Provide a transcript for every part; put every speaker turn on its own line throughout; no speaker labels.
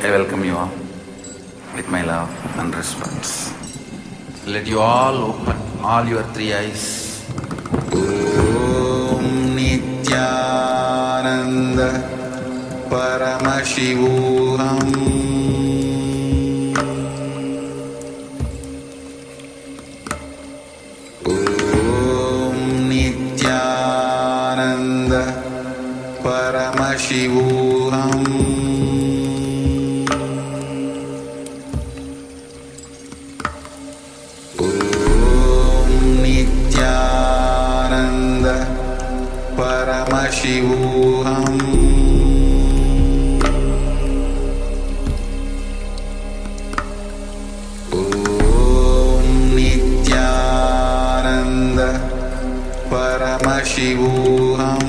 I welcome you all with my love and respect. Let you all open all your three eyes. Om Nithyananda Paramashivoham. Om Nithyananda Paramashivoham. Paramashivoham. Om Nithyananda Paramashivoham.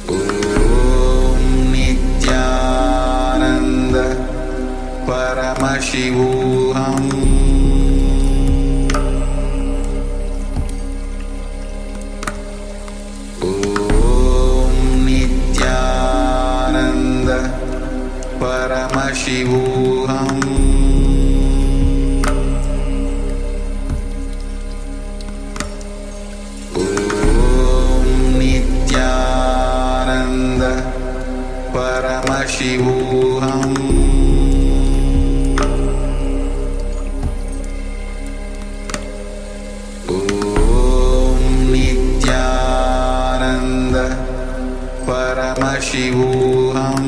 Om Nithyananda Paramashivoham. Paramashivoham. Om Nithyananda Paramashivoham. Om Nithyananda Paramashivoham.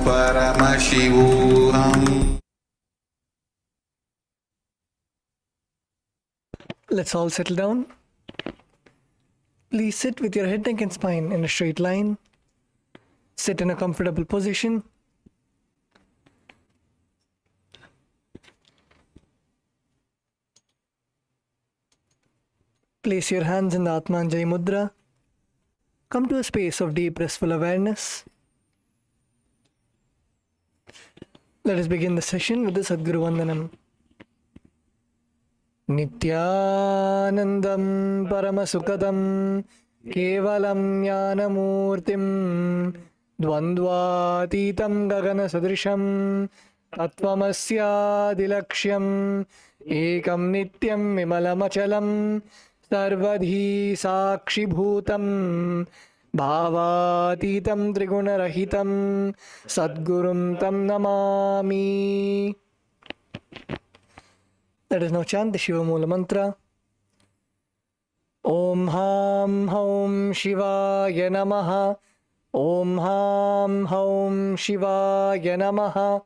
Paramashivoham.
Let's all settle down. Please sit with your head, neck and spine in a straight line. Sit in a comfortable position. Place your hands in the Atmanjali Mudra. Come to a space of deep restful awareness. Let us begin the session with the Sadguru Vandanam. Nithyanandam Paramasukadam Kevalam Jnanamurtim Dvandvatitam Gagana Sadrisham Tattvamasyadilaksham Ekam Nityam Vimalamachalam Sarvadhi Sakshibhutam Bhavatitam Trigunarahitam Sadgurum Tam Namami. Let us now chant the Shiva Mula Mantra. Om Ham Haum Shivaya Namaha. Om Ham Haum Shivaya Namaha.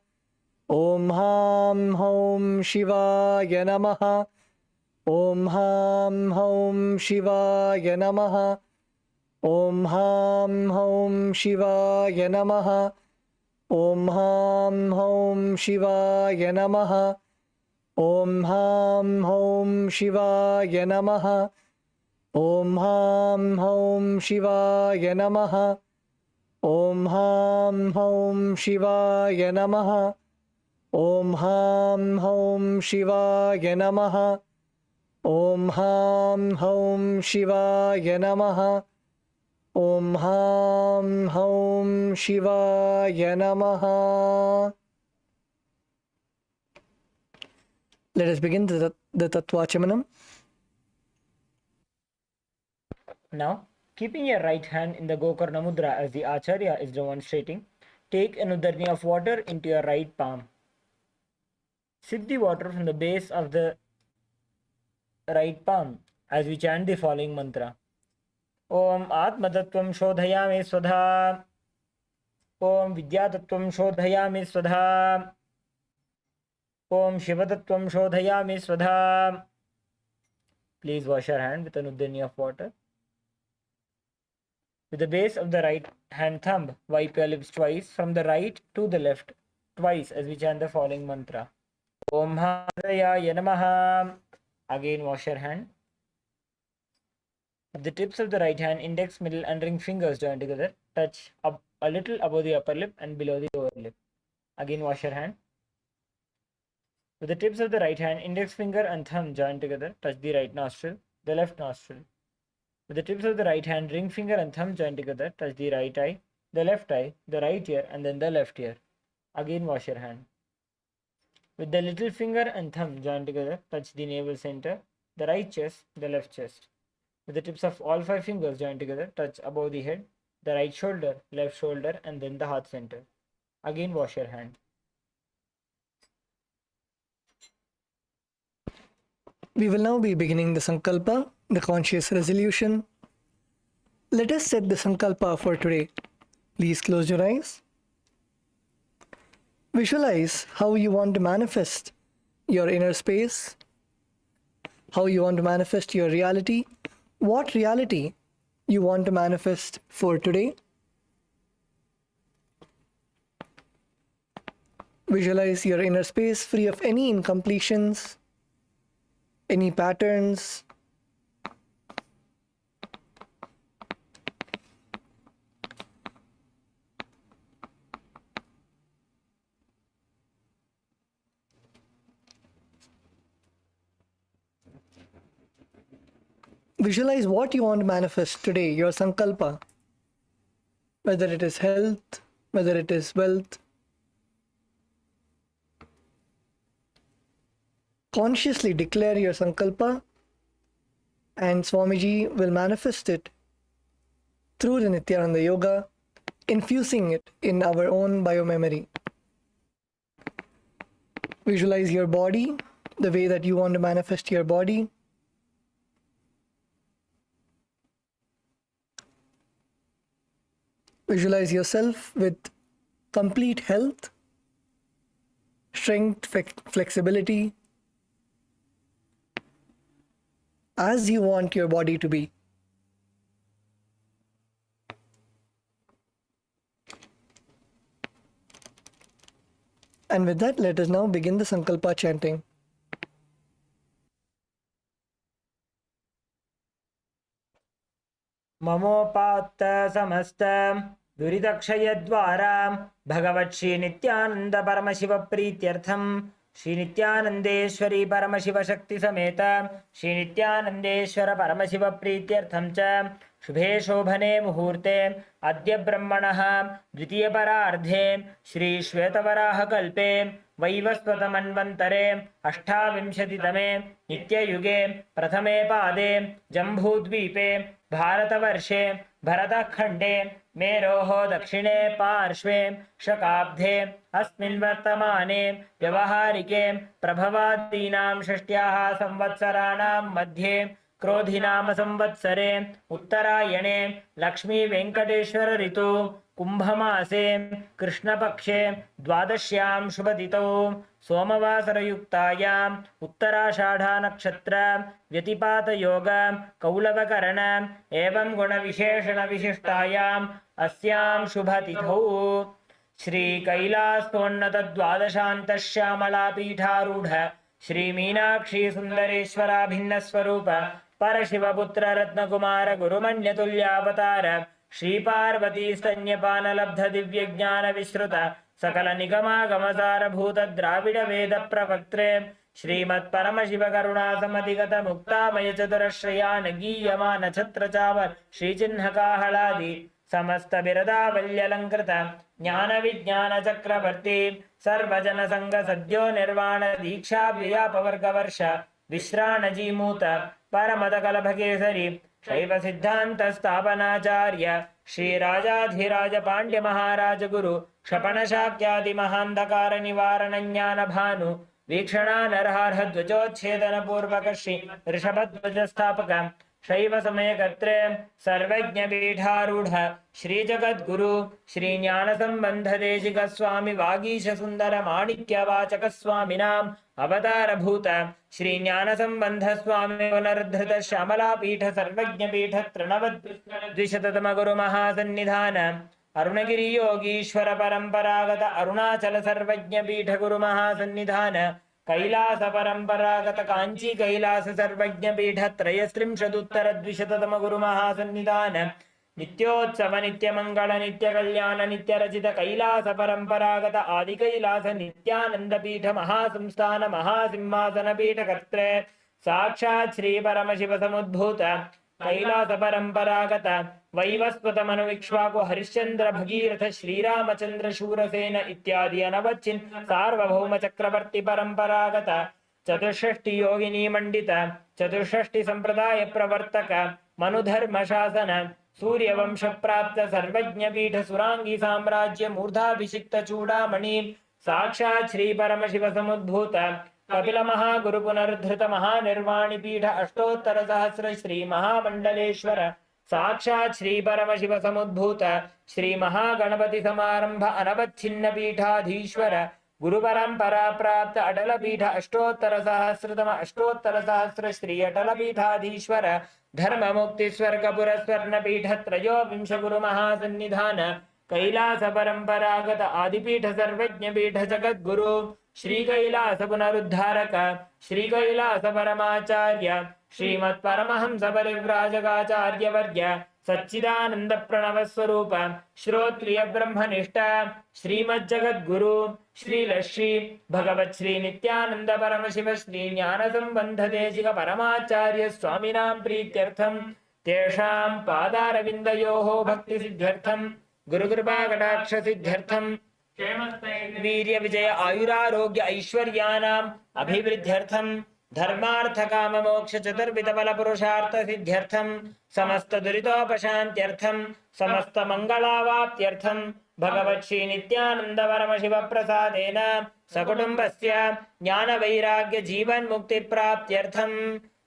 Om Ham Haum Shivaya Namaha. Om Ham Haum Shivaya Namaha. Om Ham Haum Shivaya Namaha. Om Ham Haum Shivaya Namaha. Om Ham Haum Shivaya Namaha. Om Ham Haum Shivaya Namaha. Om Ham Haum Shivaya Namaha. Om Ham Haum Shivaya Namaha. Om Ham Haum Shivaya Namaha. Om Ham Haum Shivaya Namaha. Let us begin the Tattvachamanam.
Now, keeping your right hand in the Gokarna Mudra as the Acharya is demonstrating, take an udarni of water into your right palm. Sip the water from the base of the right palm as we chant the following mantra. Om Atmatattvam Shodhayami Swadha. Om Vidyatattvam Shodhayami Swadha. Om Shivatattvam Shodhayami Swadha. Please wash your hand with an udarni of water. With the base of the right hand thumb, wipe your lips twice from the right to the left, twice as we chant the following mantra. Om Hadaya Namaha. Again wash your hand. With the tips of the right hand, index, middle, and ring fingers join together. Touch up a little above the upper lip and below the lower lip. Again, wash your hand. With the tips of the right hand, index finger and thumb join together. Touch the right nostril, the left nostril. With the tips of the right hand, ring finger and thumb join together. Touch the right eye, the right ear, and then the left ear. Again, wash your hand. With the little finger and thumb join together, touch the navel center, the right chest, the left chest. With the tips of all 5 fingers join together, touch above the head, the right shoulder, left shoulder, and then the heart center. Again, wash your hand.
We will now be beginning the Sankalpa, the conscious resolution. Let us set the Sankalpa for today. Please close your eyes. Visualize how you want to manifest your inner space, how you want to manifest your reality, what reality you want to manifest for today. Visualize your inner space free of any incompletions, any patterns. Visualize what you want to manifest today, your Sankalpa, whether it is health, whether it is wealth. Consciously declare your Sankalpa, and Swamiji will manifest it through the Nithyananda Yoga, infusing it in our own biomemory. Visualize your body, the way that you want to manifest your body. Visualize yourself with complete health, strength, flexibility, as you want your body to be. And with that, let us now begin the Sankalpa chanting.
ममोपात्त समस्त दुरितक्षयद्वारा भगवत् श्री नित्यानंद परमशिव प्रीत्यर्थम श्री नित्यानंदेश्वरी परमशिव शक्ति समेत श्री नित्यानंदेश्वर परमशिव प्रीत्यर्थम च शुभे शोभने मुहूर्ते अद्य ब्रह्मणः द्वितीय परार्धे श्री श्वेतवराह कल्पे वैवस्वतमन्वन्तरे अष्टाविंशतितमे नित्ययुगे प्रथमे पादे जम्बूद्वीपे भारतवर्षे भरतखण्डे मेरोः दक्षिणे पार्श्वे शकाब्धे अस्मिन् वर्तमाने व्यवहारिके प्रभवादीनां षष्ट्याः संवत्सराणां मध्ये क्रोधिनाम संवत्सरे उत्तरायणे लक्ष्मी वेंकटेश्वर ऋतु कुंभमासे कृष्णपक्षे द्वादश्यां शुभतिथौ सोमवासरयुक्तायाम् उत्तराषाढा नक्षत्र व्यतिपात योग कौलवकरण एवं गुणविशेषण विशिष्टायाम् अस्यां शुभतिथौ श्री कैलासोन्नत द्वादशांत श्यामला पीठारूढ़ श्री मीनाक्षी सुंदरेश्वरा भिन्न स्वरूप परशिवपुत्र रत्नकुमार गुरुमन्यतुल्यावतार श्री पार्वती स्तन्यपान लब्ध दिव्य ज्ञान विश्रुत सकल निगमागमसार भूत द्राविड वेद प्रवक्त्रे श्रीमत् परमशिव करुणा समधिगत मुक्तामय चतुरश्रयान गीयमान छत्र चावर श्री चिन्ह काहलादि समस्त बिरदावल्यलंकृत ज्ञान विज्ञान चक्रवर्ती सर्वजन संग सद्यो निर्वाण दीक्षा व्यापवर्ग वर्ष विश्राण जीमूत परमद कलभकेसरी शैव सिद्धांत स्थापनाचार्य श्री राजाधिराज पांड्य महाराज गुरु क्षपण शाक्यादि महांधकार निवारण ज्ञान भानु वीक्षणा नरहर ध्वजोच्छेदन पूर्वक श्री ऋषभध्वज स्थापक शैव समयकर्त्रे सर्वज्ञ पीठारूढ़ श्री जगद्गुरु श्री ज्ञान संबंध देशिक स्वामी वागीश सुंदर माणिक्य वाचक स्वामिनाम अवतार भूत श्री ज्ञान संबंध स्वामी पुनरुद्धृत श्यामला पीठ सर्वज्ञ पीठ तृणवद्विशततम गुरु महासन्निधान अरुणगिरि योगीश्वर परंपरागत अरुणाचल सर्वज्ञ पीठ गुरु महासन्निधान कैलास परंपरागत कांची कैलास सर्वज्ञ पीठ त्रयस्त्रिंशदुत्तर-द्विशततम गुरु महासन्निधान नित्योत्सव नित्य मंगल नित्य कल्याण नित्य रचित कैलास परंपरागत आदि कैलास नित्यानंद पीठ महासंस्थान महासिंहासन पीठ कर्त्रे साक्षात् श्री परमशिव समुद्भूत कैलास परंपरागत वैवस्वत मनुविक्ष्वाकु हरिश्चंद्र भगीरथ श्रीरामचंद्र शूरसेन इत्यादि अनवच्छिन् सार्वभौम चक्रवर्ती परंपरागत चतुष्षष्टि योगिनी मंडित चतुष्षष्टि संप्रदाय प्रवर्तक मनुधर्म शासन सूर्यवंश प्राप्त सर्वज्ञ पीठ सुरांगी साम्राज्य मूर्धाभिषिक्त चूड़ामणि साक्षात् श्री परमशिव समुद्भूत कपिल महागुरु पुनरुद्धृत महानिर्वाणि पीठ अष्टोत्तर सहस्र श्री महामंडलेश्वर साक्षात् श्री परमशिव समुद्भूत श्री महागणपति समारंभ अनवच्छिन्न पीठाधीश्वर गुरु परंपरा प्राप्त अटल पीठ अष्टोत्तर सहस्र श्री अटल पीठाधीश्वर धर्म मुक्ति स्वर्ग पुरस्वर्ण पीठ त्रयोविंश गुरु महासन्निधान कैलास परंपरागत आदिपीठ सर्वज्ञ पीठ जगत गुरु श्री कैलास पुनरुद्धारक श्री कैलास परमाचार्य श्रीमत् परमहंस परिव्राजकाचार्य वर्य सच्चिदानंद प्रणव स्वरूप श्रोत्रिय ब्रह्मनिष्ठ श्रीमद् जगत गुरु श्री लश्री भगवत श्री नित्यानंद परमशिव श्री ज्ञान संबंध देशिक परमाचार्य स्वामिनां प्रीत्यर्थम तेषां पादारविन्दयोः भक्ति सिद्ध्यर्थम गुरुकृपा कटाक्ष सिद्ध्यर्थम वीर्य विजय आयुरारोग्य ऐश्वर्यानाम् अभिवृद्ध्यर्थम धर्मार्थ काम मोक्ष चतुर्विध बल पुरुषार्थ सिद्ध्यर्थम समस्त दुरितोपशान्त्यर्थम समस्त मंगलावाप्त्यर्थम भगवत् श्री नित्यानंद परमशिव प्रसादेन सकुटुम्बस्य ज्ञान वैराग्य जीवन मुक्ति प्राप्त्यर्थम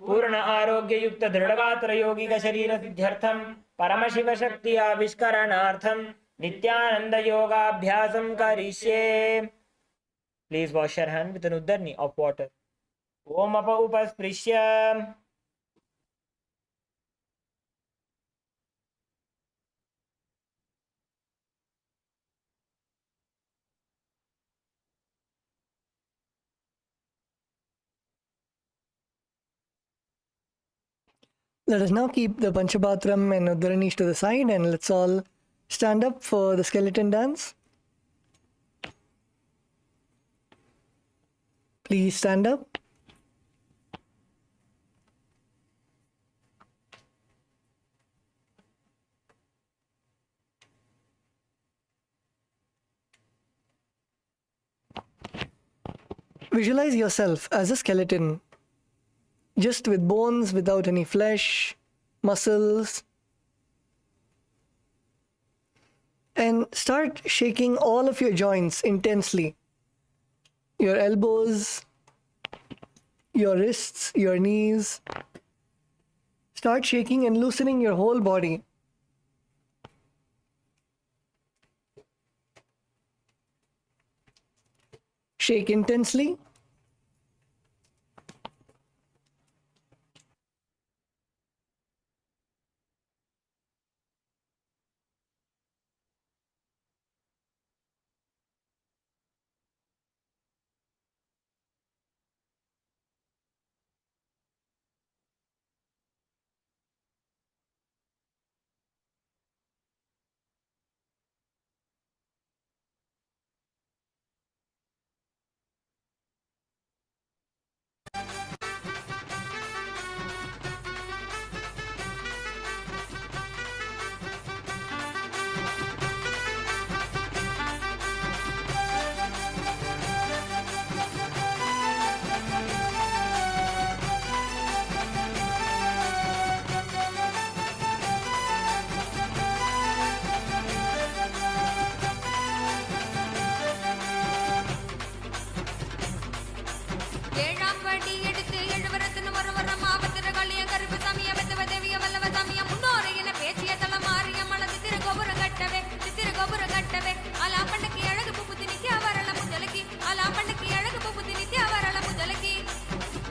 पूर्ण आरोग्य युक्त दृढ़गात्र यौगिक शरीर सिद्ध्यर्थम परमशिव शक्ति आविष्करणार्थम नित्यानंद योगाभ्यासं करिष्ये. Please wash your hand with an uddarni of water. Om apa upasprisya.
Let us now keep the Panchabhatram and Uddaranis to the side and let's all stand up for the skeleton dance. Please stand up. Visualize yourself as a skeleton, just with bones, without any flesh, muscles. And start shaking all of your joints intensely. Your elbows, your wrists, your knees. Start shaking and loosening your whole body. Shake intensely.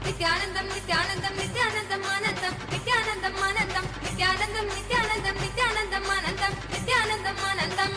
Nithyanandam, Nithyanandam, Nithyanandam, Anandam, Nithyanandam, Anandam, Nithyanandam, Nithyanandam, Nithyanandam, Anandam, Nithyanandam, Anandam.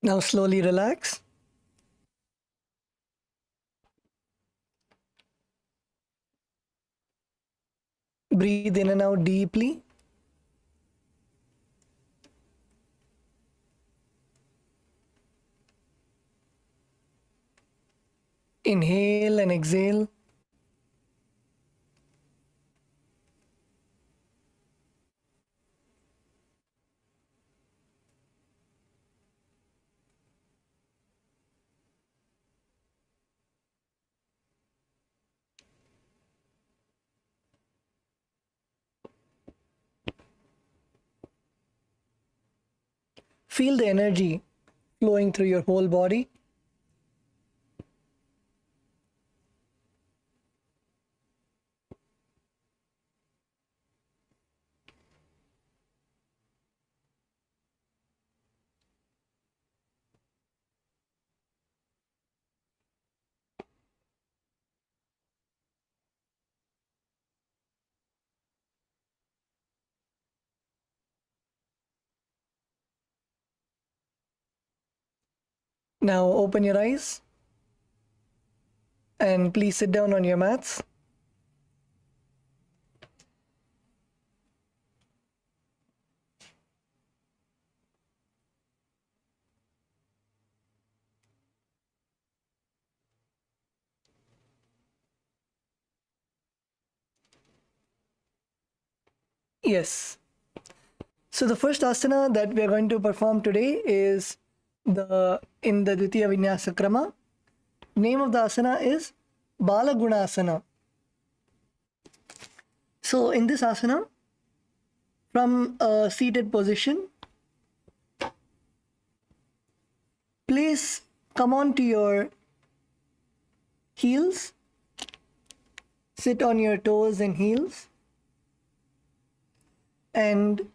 Now slowly relax. Breathe in and out deeply. Inhale and exhale. Feel the energy flowing through your whole body. Now open your eyes and please sit down on your mats. Yes. So the first asana that we are going to perform today is in the Trithiya Vinyasa Krama. Name of the asana is Bala Gunasana. So in this asana, from a seated position, come on to your heels, sit on your toes and heels, and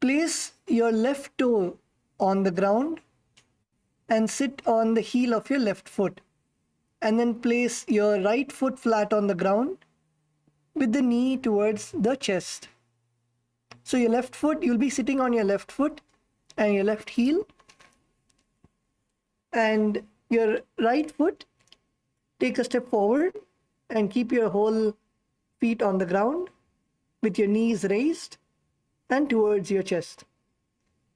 place your left toe on the ground and sit on the heel of your left foot, and then place your right foot flat on the ground with the knee towards the chest. So your left foot, you'll be sitting on your left foot and your left heel, and your right foot, take a step forward and keep your whole feet on the ground with your knees raised and towards your chest,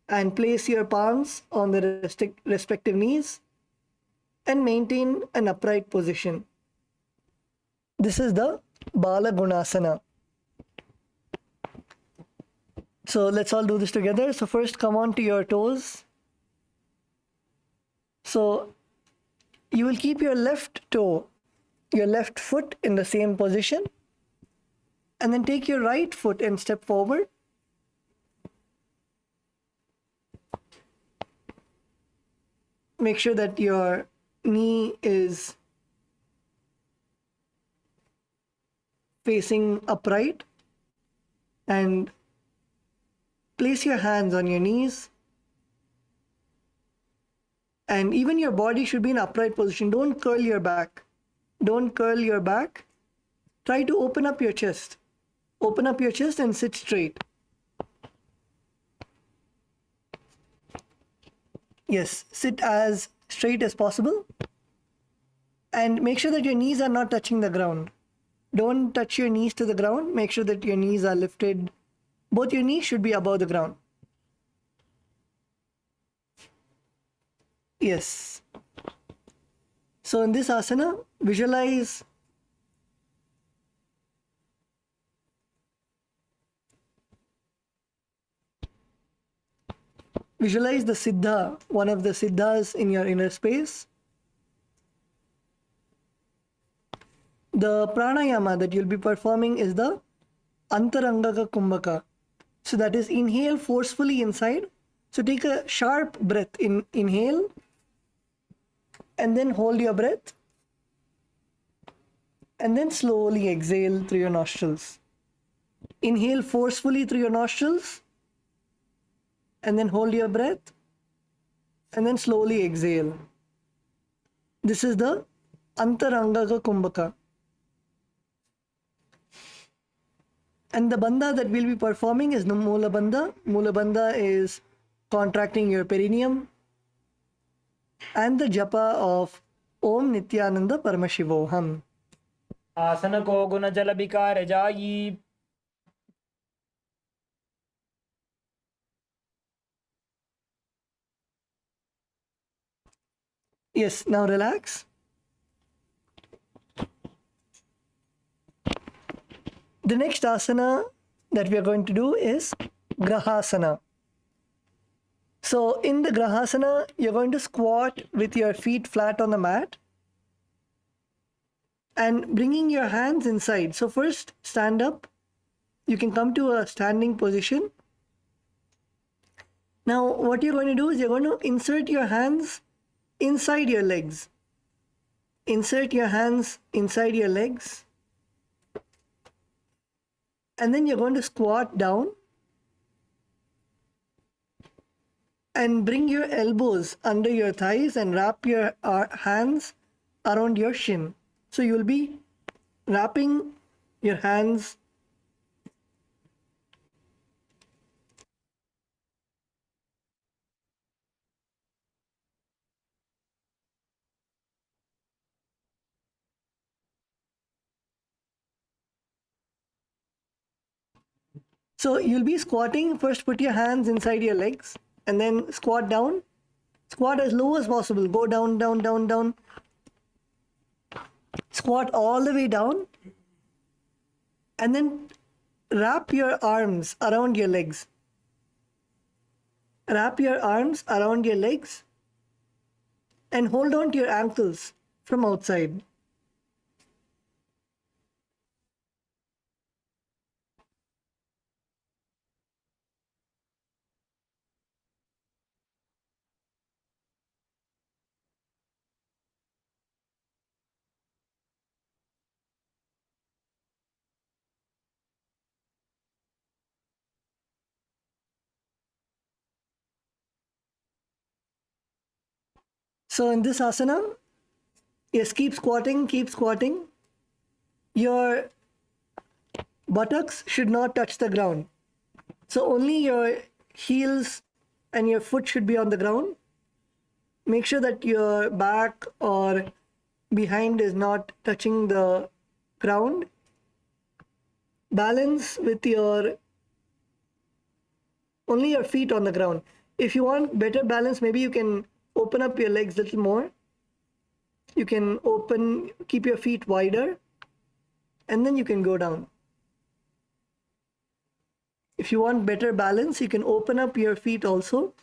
and place your palms on the respective knees and maintain an upright position. This is the Bala Gunasana. So let's all do this together. So first, come on to your toes. So you will keep your left toe, your left foot in the same position, and then take your right foot and step forward. Make sure that your knee is facing upright, and place your hands on your knees, and even your body should be in upright position. Don't curl your back. Don't curl your back. Try to open up your chest. Open up your chest and sit straight. Yes, sit as straight as possible. And make sure that your knees are not touching the ground. Don't touch your knees to the ground. Make sure that your knees are lifted. Both your knees should be above the ground. Yes. So in this asana, visualize the Siddha, one of the Siddhas in your inner space. The pranayama that you'll be performing is the Antarangaka Kumbhaka. So that is, inhale forcefully inside. So take a sharp breath. Inhale and then hold your breath, and then slowly exhale through your nostrils. Inhale forcefully through your nostrils, and then hold your breath, and then slowly exhale. This is the Antarangaka Kumbhaka. And the bandha that we'll be performing is the Mula Bandha. Mula Bandha is contracting your perineum, and the japa of Om Nithyananda Paramashivoham.
आसन को गुण जल विकार जाई।
Yes, now relax. The next asana that we are going to do is Grahasana. So in the Grahasana, you're going to squat with your feet flat on the mat and bringing your hands inside. So first, stand up. You can come to a standing position. Now, what you're going to do is you're going to insert your hands inside your legs. Insert your hands inside your legs. And then you're going to squat down and bring your elbows under your thighs and wrap your hands around your shin. So you'll be wrapping your hands So you'll be squatting. First, put your hands inside your legs and then squat down. Squat as low as possible. Go down, down, down, down. Squat all the way down. And then wrap your arms around your legs. Wrap your arms around your legs and hold on to your ankles from outside. So in this asana, yes, keep squatting, keep squatting. Your buttocks should not touch the ground. So only your heels and your foot should be on the ground. Make sure that your back or behind is not touching the ground. Balance with only your feet on the ground. If you want better balance, maybe you can open up your legs a little more. You can keep your feet wider, and then you can go down. If you want better balance, you can open up your feet also.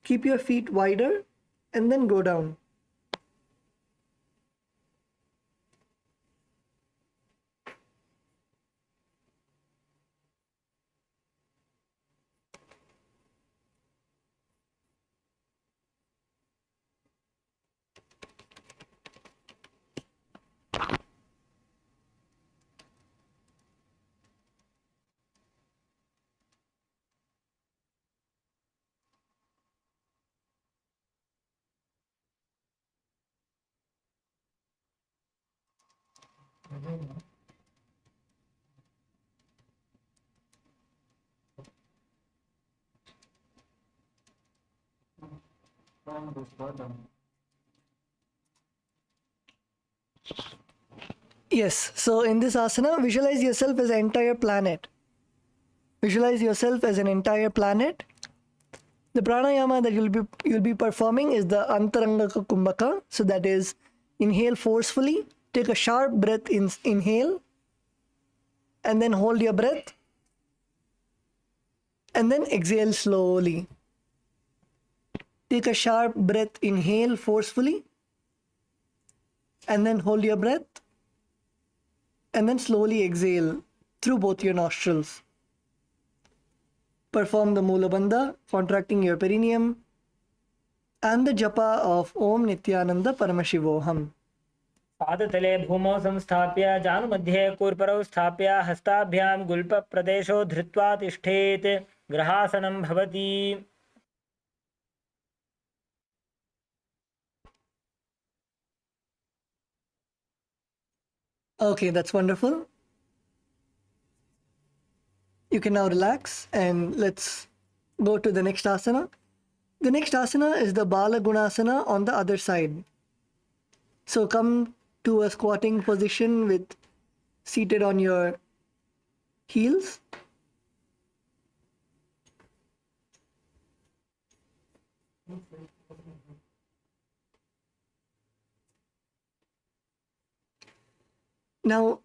Keep your feet wider, and then go down. Yes, so in this asana, visualize yourself as an entire planet. Visualize yourself as an entire planet. The pranayama that you'll be performing is the Antarangaka Kumbhaka. So that is, inhale forcefully, take a sharp breath, inhale, and then hold your breath, and then exhale slowly. Take a sharp breath, inhale forcefully, and then hold your breath, and then slowly exhale through both your nostrils. Perform the Mula Bandha, contracting your perineum, and the japa of Om Nithyananda Paramashivoham.
पादतले भूमौ संस्थाप्य जानुमध्ये कूर्परौ स्थाप्य हस्ताभ्यां गुल्पप्रदेशो धृत्वा तिष्ठेत् ग्रहासनं भवति.
Okay, that's wonderful. You can now relax and let's go to the next asana. The next asana is the Bala Gunasana on the other side. So come to a squatting position with seated on your heels. Now,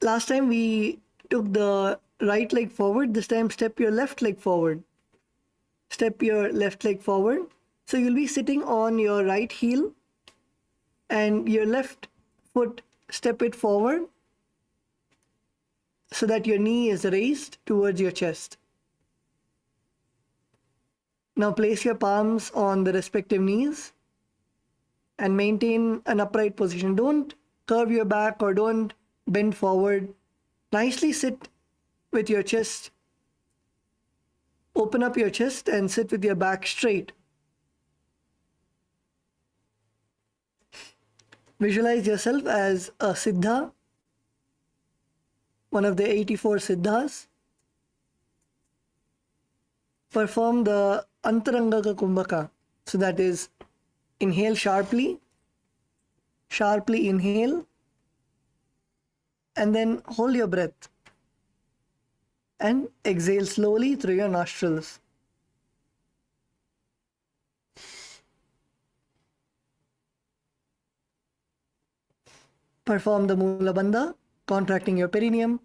last time we took the right leg forward. This time step your left leg forward. Step your left leg forward. So you'll be sitting on your right heel and your left foot, step it forward so that your knee is raised towards your chest. Now place your palms on the respective knees and maintain an upright position. Don't curve your back or don't bend forward. Nicely sit with your chest. Open up your chest and sit with your back straight. Visualize yourself as a Siddha, one of the 84 Siddhas. Perform the Antarangaka Kumbhaka. So that is, inhale sharply, sharply inhale, and then hold your breath. And exhale slowly through your nostrils. Perform the Mula Bandha, contracting your perineum,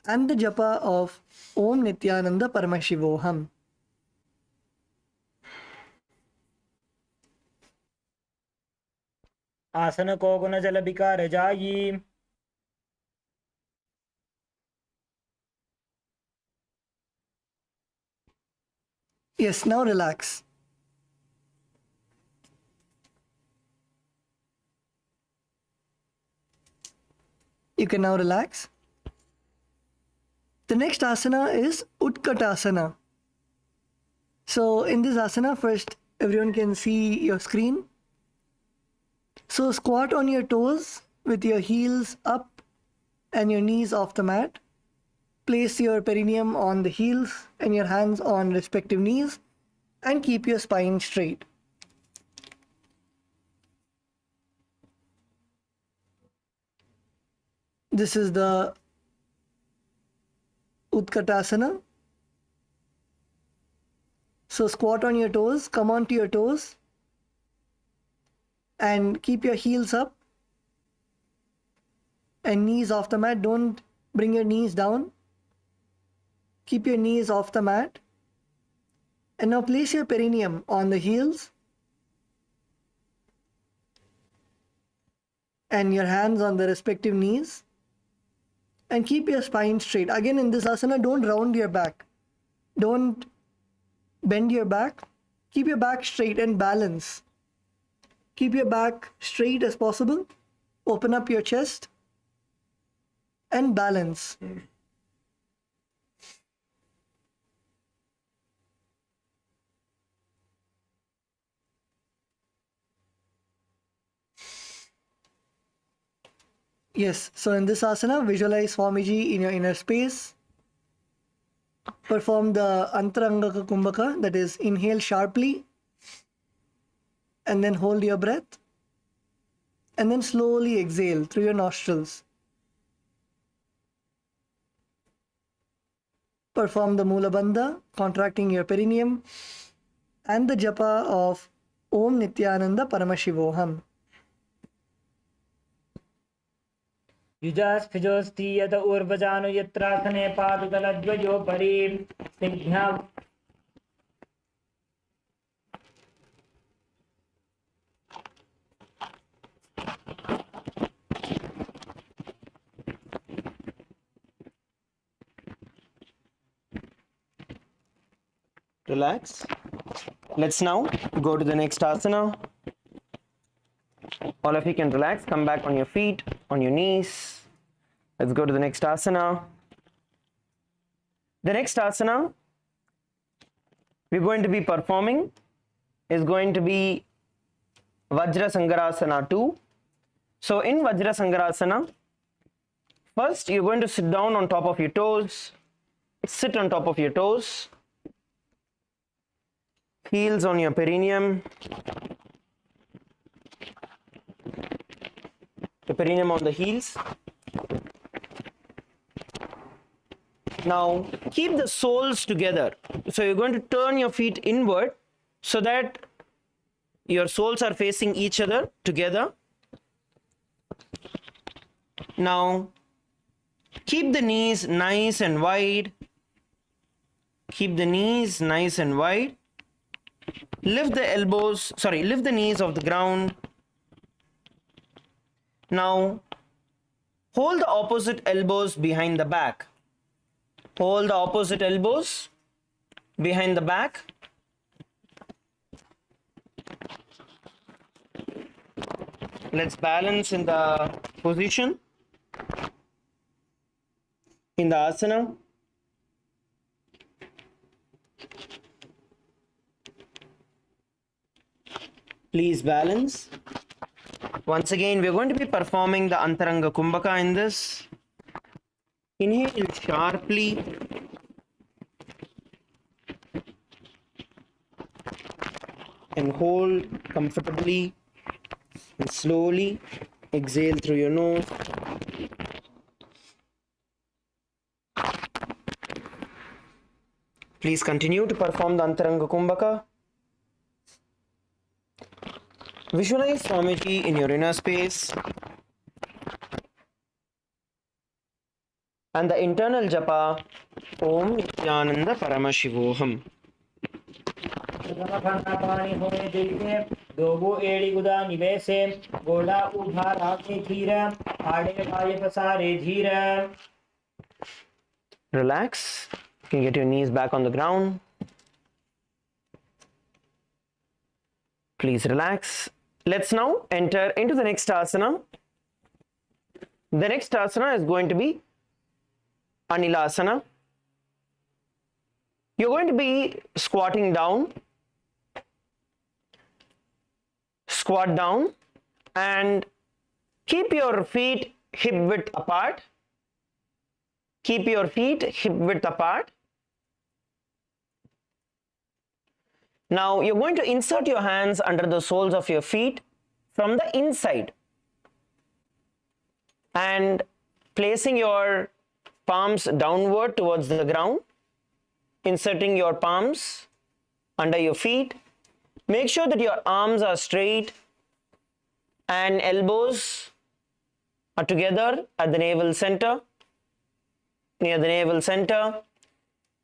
and the japa of Om Nithyananda Paramashivoham.
आसन को गुण जल विकार जाई।
Yes, now relax. You can now relax. The next asana is Utkatasana. So in this asana, first everyone can see your screen. So squat on your toes with your heels up and your knees off the mat. Place your perineum on the heels and your hands on respective knees and keep your spine straight. This is the Utkatasana. So squat on your toes, come onto your toes and keep your heels up and knees off the mat. Don't bring your knees down. Keep your knees off the mat. And now place your perineum on the heels and your hands on the respective knees and keep your spine straight. Again, in this asana, don't round your back. Don't bend your back. Keep your back straight and balance. Keep your back straight as possible. Open up your chest and balance. Yes, so in this asana, visualize Swamiji in your inner space. Perform the Antarangaka Kumbhaka, that is, inhale sharply and then hold your breath and then slowly exhale through your nostrils. Perform the Mula Bandha, contracting your perineum, and the japa of Om Nithyananda Paramashivoham.
युजास्फिजोस्ति यत ऊर्वजानु यत्रासने पादतलद्वयो परि Snigdha
Relax. Let's now go to the next asana. All of you can relax. Come back on your feet, on your knees. Let's go to the next asana. The next asana we're going to be performing is going to be Vajra Sangarasana 2. So in Vajra Sangarasana, first you're going to sit down on top of your toes. Sit on top of your toes. Heels on your perineum. The perineum on the heels. Now keep the soles together. So you're going to turn your feet inward so that your soles are facing each other together. Now keep the knees nice and wide. Keep the knees nice and wide. Lift the knees off the ground. Now hold the opposite elbows behind the back. Hold the opposite elbows behind the back. Let's balance in the position, in the asana. Please balance. Once again, we're going to be performing the Antaranga Kumbhaka in this. Inhale sharply. And hold comfortably. And slowly exhale through your nose. Please continue to perform the Antaranga Kumbhaka. Visualize Swamiji in your inner space. And the internal japa, Om Nithyananda Paramashivoham.
दोगो एड़ी गुदा निवेशे गोला उभा राखे धीर आड़े पाए पसारे धीर.
Relax. You can get your knees back on the ground. Please relax. Let's now enter into the next asana. The next asana is going to be Anilasana. You're going to be squatting down. Squat down and keep your feet hip width apart. Keep your feet hip width apart. Now you're going to insert your hands under the soles of your feet from the inside and placing your palms downward towards the ground, inserting your palms under your feet. Make sure that your arms are straight and elbows are together at the navel center, near the navel center.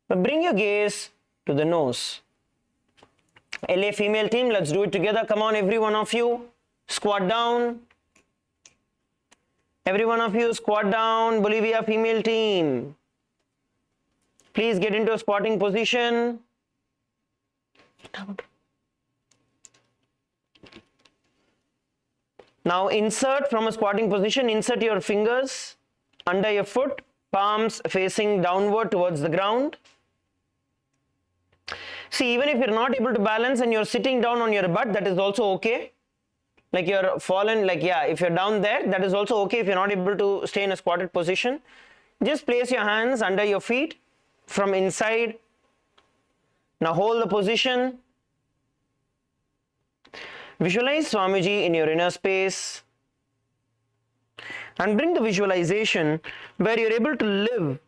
But bring your gaze to the nose. LA female team, let's do it together. Come on, every one of you, squat down. Every one of you, squat down. Bolivia female team, please get into a squatting position. Now insert from a squatting position, insert your fingers under your foot, palms facing downward towards the ground. See, even if you're not able to balance and you're sitting down on your butt, that is also okay. Like you're fallen, like if you're down there, that is also okay if you're not able to stay in a squatted position. Just place your hands under your feet from inside. Now hold the position. Visualize Swamiji in your inner space and bring the visualization where you're able to live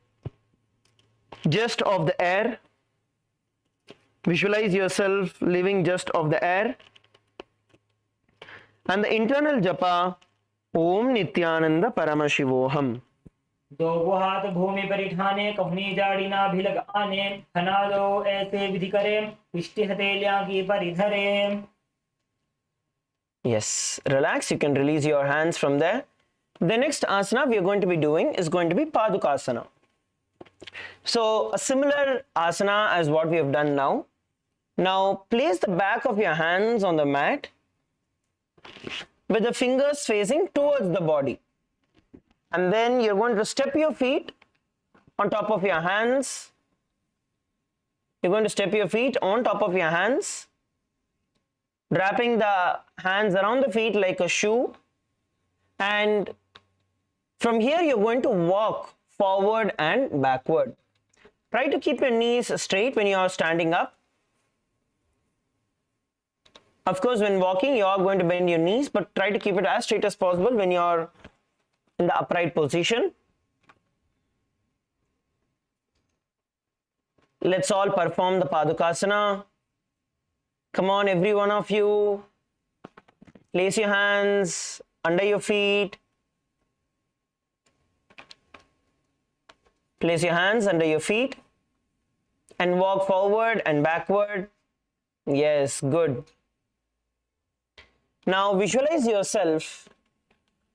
just off the air. Visualize yourself living just off the air. And the internal japa, Om Nithyananda Paramashivoham.
दोगो हाथ भूमि पर ठाने कहनी जाड़ी ना भिलग आने खना दो ऐसे विधि करे इष्टि हथेलियां की परिधरे.
Yes, relax. You can release your hands from there. The next asana we are going to be doing is going to be Padukasana. So a similar asana as what we have done now. Now place the back of your hands on the mat with the fingers facing towards the body. And then you're going to step your feet on top of your hands. You're going to step your feet on top of your hands, wrapping the hands around the feet like a shoe. And from here, you're going to walk forward and backward. Try to keep your knees straight when you are standing up. Of course, when walking, you are going to bend your knees, but try to keep it as straight as possible when you are in the upright position. Let's all perform the Padukasana. Come on, every one of you. Place your hands under your feet. Place your hands under your feet and walk forward and backward. Yes, good. Now visualize yourself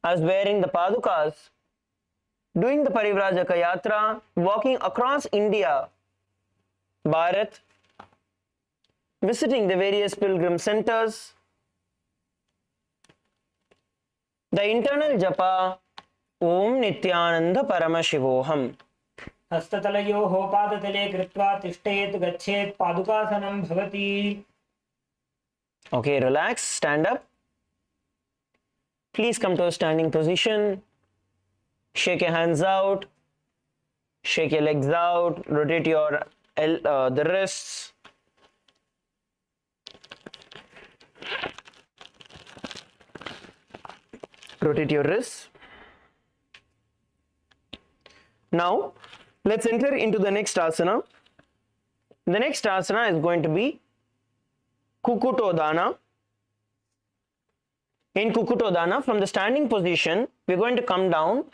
as wearing the Padukas, doing the Parivrajaka Yatra, walking across India, Bharat, visiting the various pilgrim centers. The internal japa, Om Nithyananda Paramashivoham.
हस्ततलयोः पादतले कृत्वा तिष्ठेत् गच्छेत् पादुकासनं भवति.
Okay, relax, stand up. Please come to a standing position. Shake your hands out. Shake your legs out. Rotate your the wrists. Rotate your wrists. Now, let's enter into the next asana. The next asana is going to be Kukutodana. In Kukutodana, from the standing position, we're going to come down,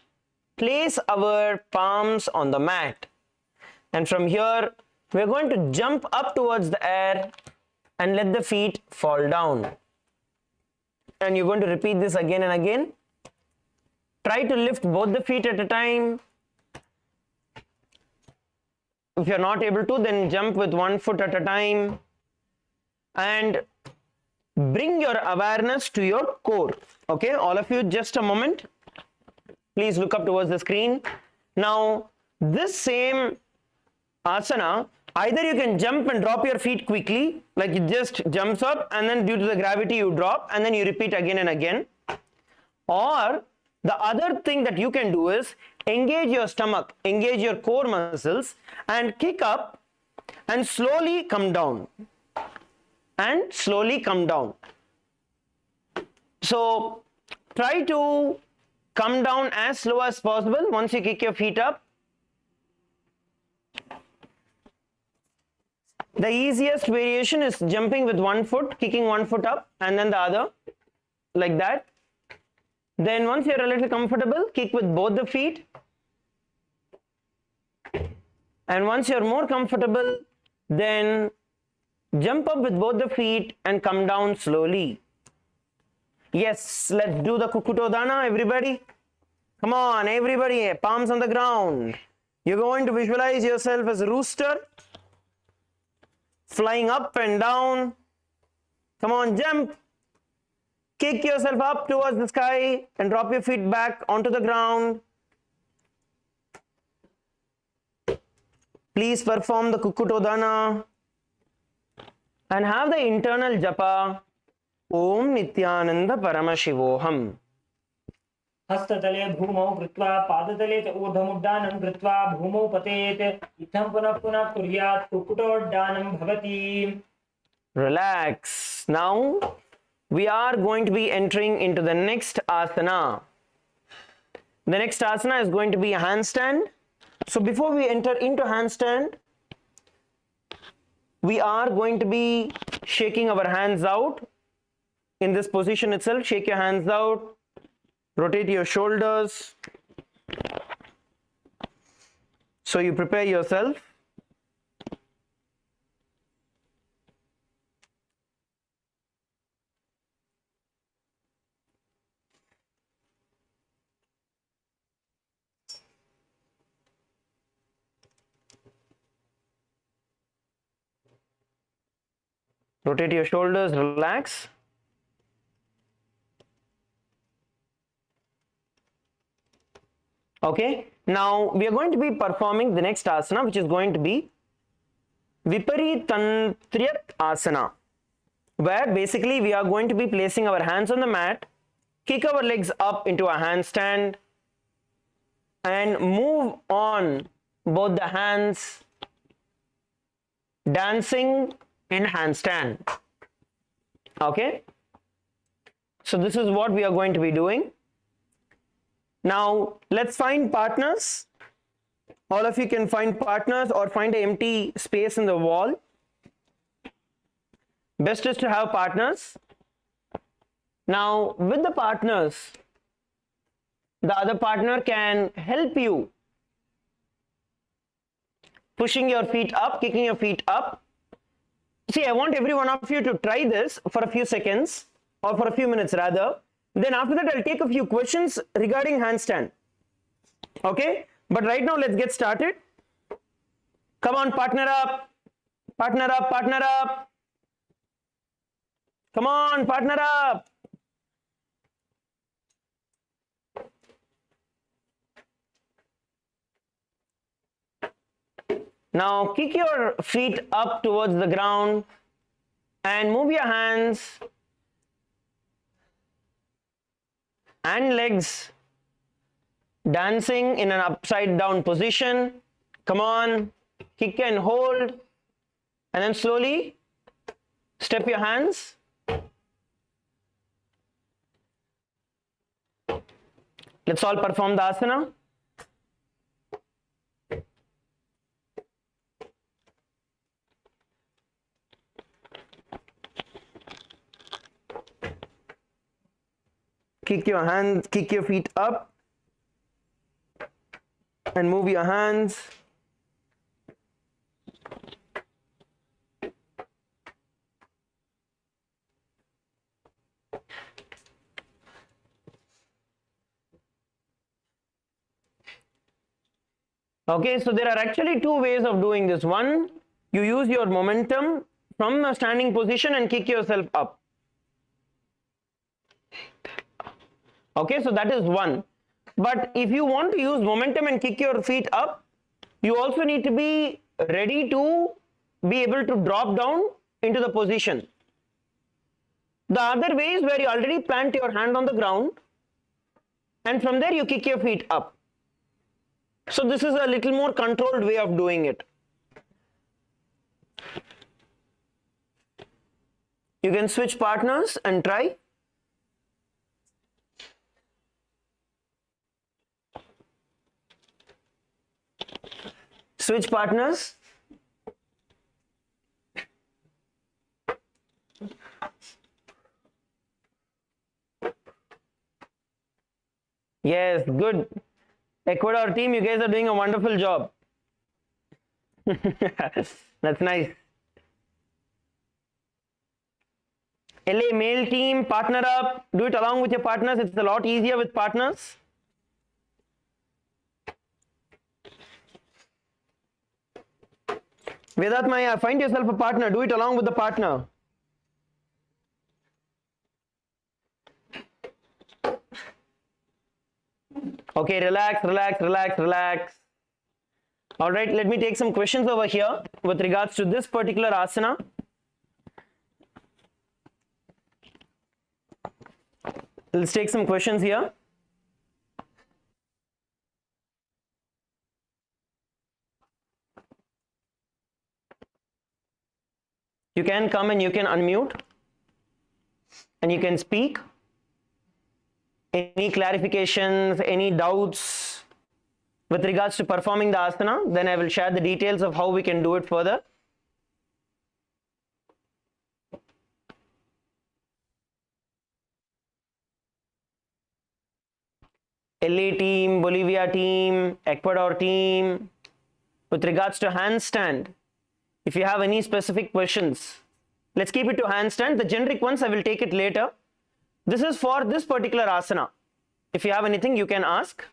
place our palms on the mat. And from here, we're going to jump up towards the air and let the feet fall down. And you're going to repeat this again and again. Try to lift both the feet at a time. If you're not able to, then jump with one foot at a time. And bring your awareness to your core. Okay, all of you, just a moment. Please look up towards the screen. Now, this same asana, either you can jump and drop your feet quickly, like it just jumps up and then due to the gravity you drop and then you repeat again and again. Or the other thing that you can do is engage your stomach, engage your core muscles and kick up and slowly come down. And slowly come down. So try to come down as slow as possible once you kick your feet up. The easiest variation is jumping with one foot, kicking one foot up and then the other, like that. Then once you're a little comfortable, kick with both the feet. And once you're more comfortable, then jump up with both the feet and come down slowly. Yes, let's do the Kukutodana, everybody. Come on, everybody, palms on the ground. You're going to visualize yourself as a rooster, flying up and down. Come on, jump. Kick yourself up towards the sky and drop your feet back onto the ground. Please perform the Kukutodana. And have the internal japa, Om Nithyananda Paramashivoham.
हस्ततले भूमौ कृत्वा पादतले च ऊर्ध्वमुड्डानं कृत्वा भूमौ पतेत्. इत्थं पुनः पुनः कुर्यात् कुक्कुटोड्डानं भवति.
Relax. Now we are going to be entering into the next asana. The next asana is going to be a handstand. So before we enter into handstand, we are going to be shaking our hands out. In this position itself, shake your hands out. Rotate your shoulders. So you prepare yourself. Rotate your shoulders, relax. Okay, now we are going to be performing the next asana, which is going to be Viparitantriya asana, where basically we are going to be placing our hands on the mat, kick our legs up into a handstand, and move on both the hands, dancing in handstand. Okay, so this is what we are going to be doing. Now let's find partners. All of you can find partners or find an empty space in the wall. Best is to have partners. Now with the partners, the other partner can help you pushing your feet up, kicking your feet up. See, I want every one of you to try this for a few seconds or for a few minutes rather. Then after that, I'll take a few questions regarding handstand. Okay, but right now let's get started. Come on, partner up, partner up, partner up. Come on, partner up. Now kick your feet up towards the ground and move your hands and legs dancing in an upside down position. Come on, kick and hold, and then slowly step your hands. Let's all perform the asana. Kick your hands, kick your feet up and move your hands. Okay, so there are actually two ways of doing this. One, you use your momentum from a standing position and kick yourself up. Okay, so that is one. But if you want to use momentum and kick your feet up, you also need to be ready to be able to drop down into the position. The other way is where you already plant your hand on the ground and from there you kick your feet up. So this is a little more controlled way of doing it. You can switch partners and try. Switch partners. Yes, good. Ecuador team, you guys are doing a wonderful job. That's nice. LA male team, partner up. Do it along with your partners. It's a lot easier with partners. Vedat Maya, find yourself a partner. Do it along with the partner. Okay, relax, relax, relax, relax. All right, let me take some questions over here with regards to this particular asana. Let's take some questions here. You can come and you can unmute and you can speak. Any clarifications, any doubts with regards to performing the asana, then I will share the details of how we can do it further. LA team, Bolivia team, Ecuador team, with regards to handstand, if you have any specific questions, let's keep it to handstand. The generic ones, I will take it later. This is for this particular asana. If you have anything, you can ask.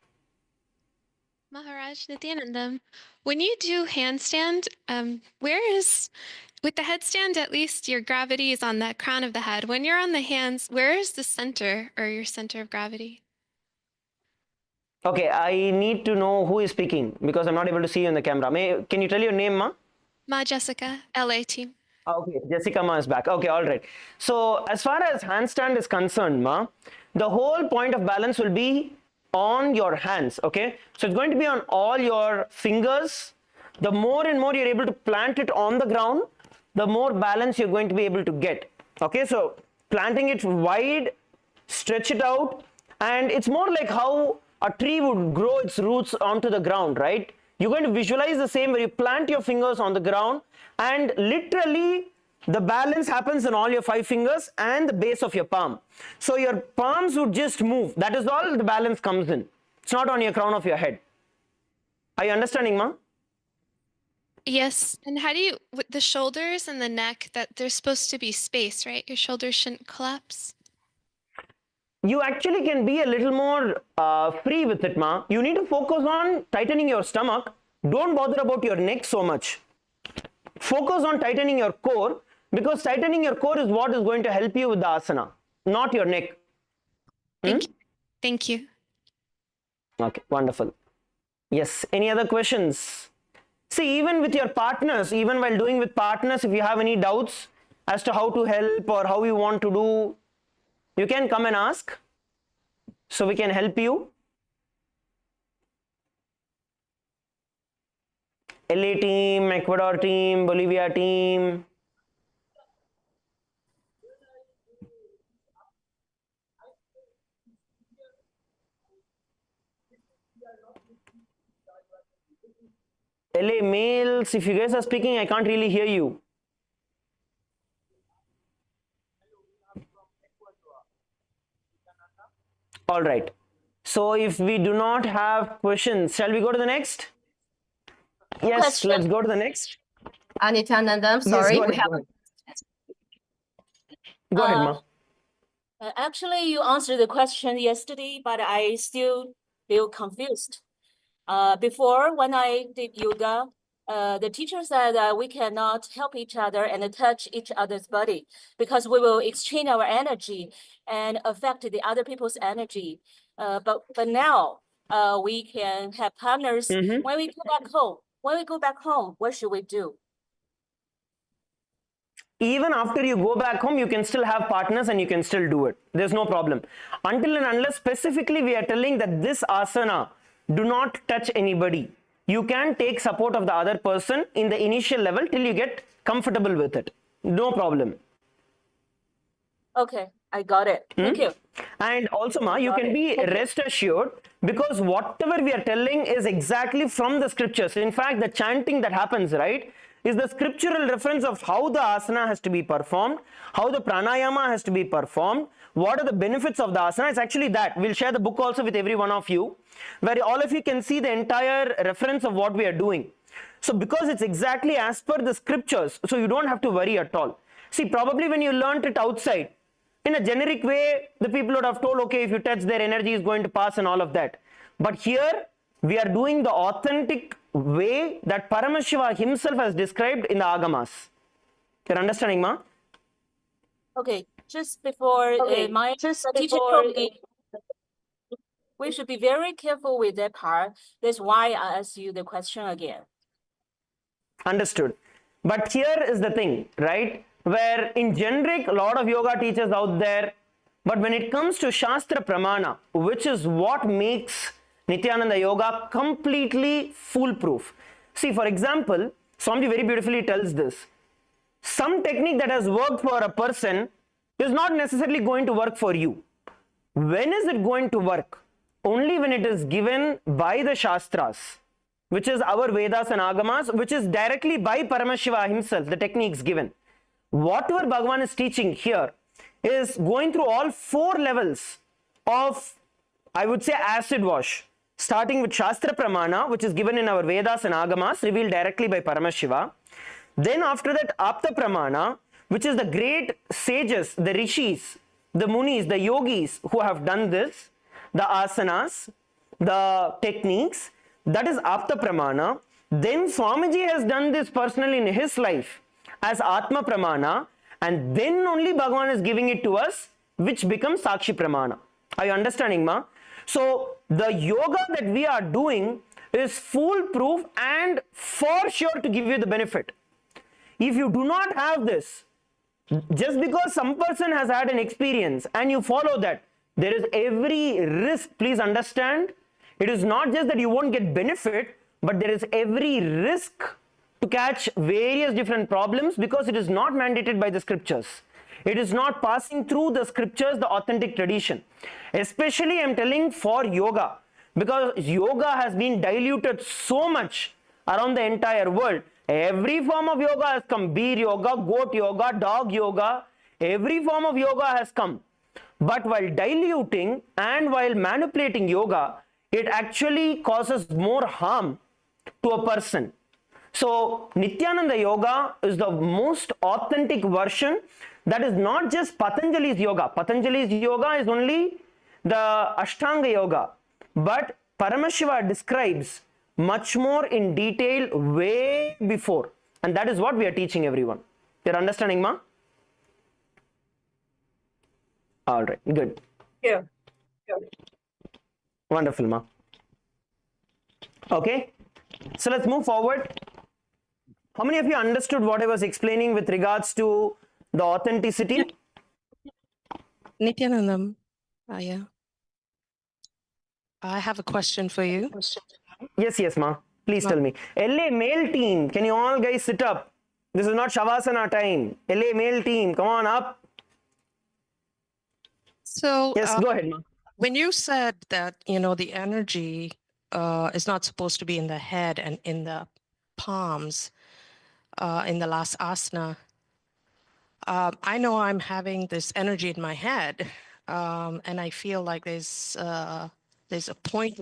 Maharaj Nithyananda, when you do handstand, with the headstand, at least your gravity is on the crown of the head. When you're on the hands, where is the center or your center of gravity?
Okay, I need to know who is speaking because I'm not able to see you in the camera. Can you tell your name, Ma?
Ma Jessica, LA team.
Okay, Jessica Ma is back. Okay, all right. So as far as handstand is concerned, Ma, the whole point of balance will be on your hands. Okay, so it's going to be on all your fingers. The more and more you're able to plant it on the ground, the more balance you're going to be able to get. Okay, so planting it wide, stretch it out, and it's more like how a tree would grow its roots onto the ground, right? You're going to visualize the same where you plant your fingers on the ground and literally the balance happens in all your 5 fingers and the base of your palm. So your palms would just move. That is all the balance comes in. It's not on your crown of your head. Are you understanding, Ma?
Yes. And how do you, with the shoulders and the neck, that there's supposed to be space, right? Your shoulders shouldn't collapse.
You actually can be a little more free with it, Ma. You need to focus on tightening your stomach. Don't bother about your neck so much. Focus on tightening your core, because tightening your core is what is going to help you with the asana, not your neck.
Thank you. Thank you.
Okay, wonderful. Yes, any other questions? See, even with your partners, even while doing with partners, if you have any doubts as to how to help or how you want to do, you can come and ask, so we can help you. LA team, Ecuador team, Bolivia team. LA males, if you guys are speaking, I can't really hear you. All right. So if we do not have questions, shall we go to the next? Yes,
Question.
let's go to the next.
Nithyananda, I'm sorry.
Yes, go
we
ahead,
have
go ahead, Ma.
actually you answered the question yesterday, but I still feel confused. Before when I did yoga, the teacher said that we cannot help each other and touch each other's body because we will exchange our energy and affect the other people's energy. But now we can have partners.
Mhm.
When we go back home, what should we do?
Even after you go back home, you can still have partners and you can still do it. There's no problem. Until and unless specifically we are telling that this asana, do not touch anybody. You can take support of the other person in the initial level till you get comfortable with it. No problem.
Okay, I got it. Thank you.
And also, Ma, you can be rest assured, because whatever we are telling is exactly from the scriptures. In fact, the chanting that happens, right, is the scriptural reference of how the asana has to be performed, how the pranayama has to be performed, what are the benefits of the asana. It's actually that. We'll share the book also with every one of you, where all of you can see the entire reference of what we are doing. So because it's exactly as per the scriptures, so you don't have to worry at all. See, probably when you learnt it outside, in a generic way, the people would have told, okay, if you touch, their energy is going to pass and all of that. But here, we are doing the authentic way that Paramashiva himself has described in the Agamas. You're understanding, Ma?
Okay, just before the teacher told me we should be very careful with that part. That's why I asked you the question again.
Understood. But here is the thing, right? Where in generic, a lot of yoga teachers out there, but when it comes to Shastra Pramana, which is what makes Nithyananda Yoga completely foolproof. See, for example, Swamiji very beautifully tells this. Some technique that has worked for a person is not necessarily going to work for you. When is it going to work? Only when it is given by the Shastras, which is our Vedas and Agamas, which is directly by Paramashiva himself, the techniques given. Whatever Bhagavan is teaching here is going through all 4 levels of, I would say, acid wash, starting with Shastra Pramana, which is given in our Vedas and Agamas, revealed directly by Paramashiva. Then after that, Apta Pramana, which is the great sages, the rishis, the munis, the yogis who have done this, the asanas, the techniques, that is Apta Pramana. Then Swamiji has done this personally in his life as Atma Pramana, and then only Bhagavan is giving it to us, which becomes Sakshi Pramana. Are you understanding, Ma? So the yoga that we are doing is foolproof and for sure to give you the benefit. If you do not have this, just because some person has had an experience and you follow that, there is every risk. Please understand, it is not just that you won't get benefit, but there is every risk to catch various different problems because it is not mandated by the scriptures. It is not passing through the scriptures, the authentic tradition. Especially I'm telling for yoga, because yoga has been diluted so much around the entire world. Every form of yoga has come. Beer yoga, goat yoga, dog yoga, every form of yoga has come. But while diluting and while manipulating yoga, it actually causes more harm to a person. So Nithyananda yoga is the most authentic version. That is not just Patanjali's yoga. Patanjali's yoga is only the Ashtanga yoga. But Paramashiva describes much more in detail way before. And that is what we are teaching everyone. You're understanding, ma? All right, good.
Yeah.
Wonderful, ma. Okay, so let's move forward. How many of you understood what I was explaining with regards to the authenticity?
Nithyanandam, yeah. I have a question for you.
Yes, ma. Please tell me. LA male team, can you all guys sit up? This is not Shavasana time. LA male team, come on up.
So,
Yes, go ahead, ma.
when you said that, the energy is not supposed to be in the head and in the palms in the last asana, I know I'm having this energy in my head, and I feel like there's a point.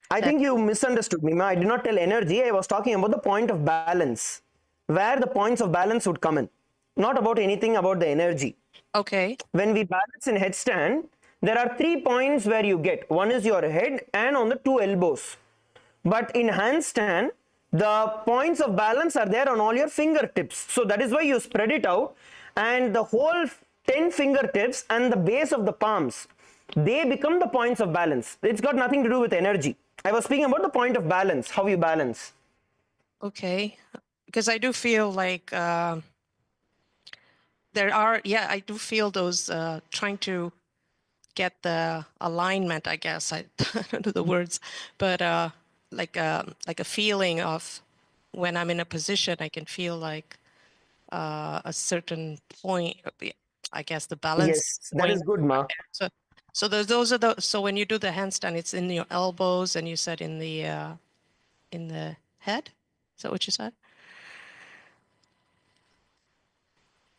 I think you misunderstood me, ma. I did not tell energy. I was talking about the point of balance, where the points of balance would come in. Not about anything about the energy.
Okay.
When we balance in headstand, there are 3 points where you get. One is your head and on the 2 elbows. But in handstand, the points of balance are there on all your fingertips. So that is why you spread it out, and the whole 10 fingertips and the base of the palms, they become the points of balance. It's got nothing to do with energy. I was speaking about the point of balance, how you balance.
Okay. Because I do feel like I do feel those trying to get the alignment, I guess. I don't know the words, but like a feeling of when I'm in a position, I can feel like a certain point, I guess the balance.
Yes, that is good, ma.
So so when you do the handstand, it's in your elbows, and you said in the head. Is that what you said?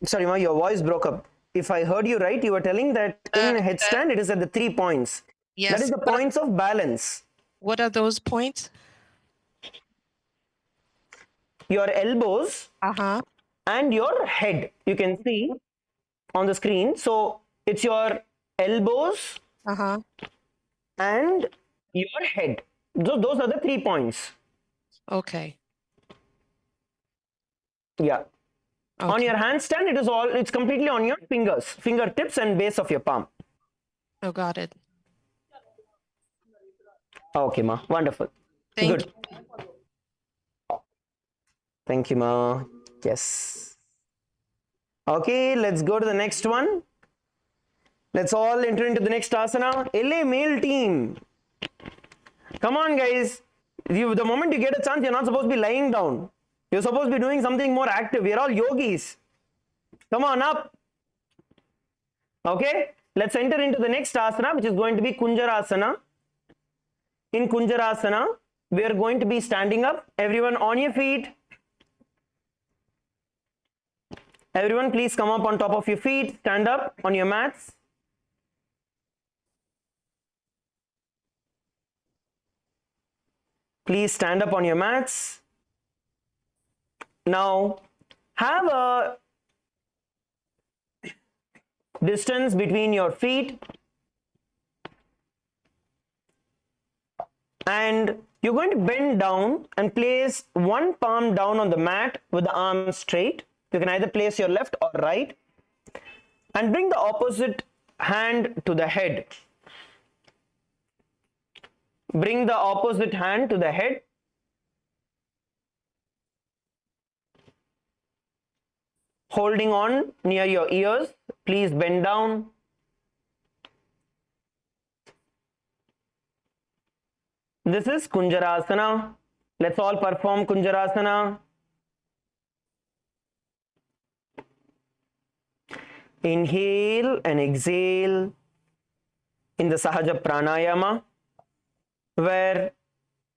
Sorry, ma, your voice broke up. If I heard you right, you were telling that in headstand, it is at the 3 points.
Yes.
That is the points of balance.
What are those points?
Your elbows
Uh-huh.
and your head. You can see on the screen. So it's your elbows
Uh-huh.
and your head. Those are the 3 points.
Okay.
Yeah.
Okay.
On your handstand, it's completely on your fingers, fingertips and base of your palm.
Oh, got it.
Okay, ma. Wonderful.
Thank
Good. Thank you, ma. Yes. Okay, let's go to the next one. Let's all enter into the next asana. LA male team. Come on, guys. The moment you get a chance, you're not supposed to be lying down. You're supposed to be doing something more active. We're all yogis. Come on up. Okay, let's enter into the next asana, which is going to be Kunjarasana. In Kunjarasana, we are going to be standing up. Everyone on your feet. Everyone, please come up on top of your feet. Stand up on your mats. Please stand up on your mats. Now, have a distance between your feet, and you're going to bend down and place one palm down on the mat with the arm straight. You can either place your left or right, and bring the opposite hand to the head. Bring the opposite hand to the head. Holding on near your ears, please bend down. This is Kunjarasana. Let's all perform Kunjarasana. inhale and exhale in the Sahaja Pranayama, where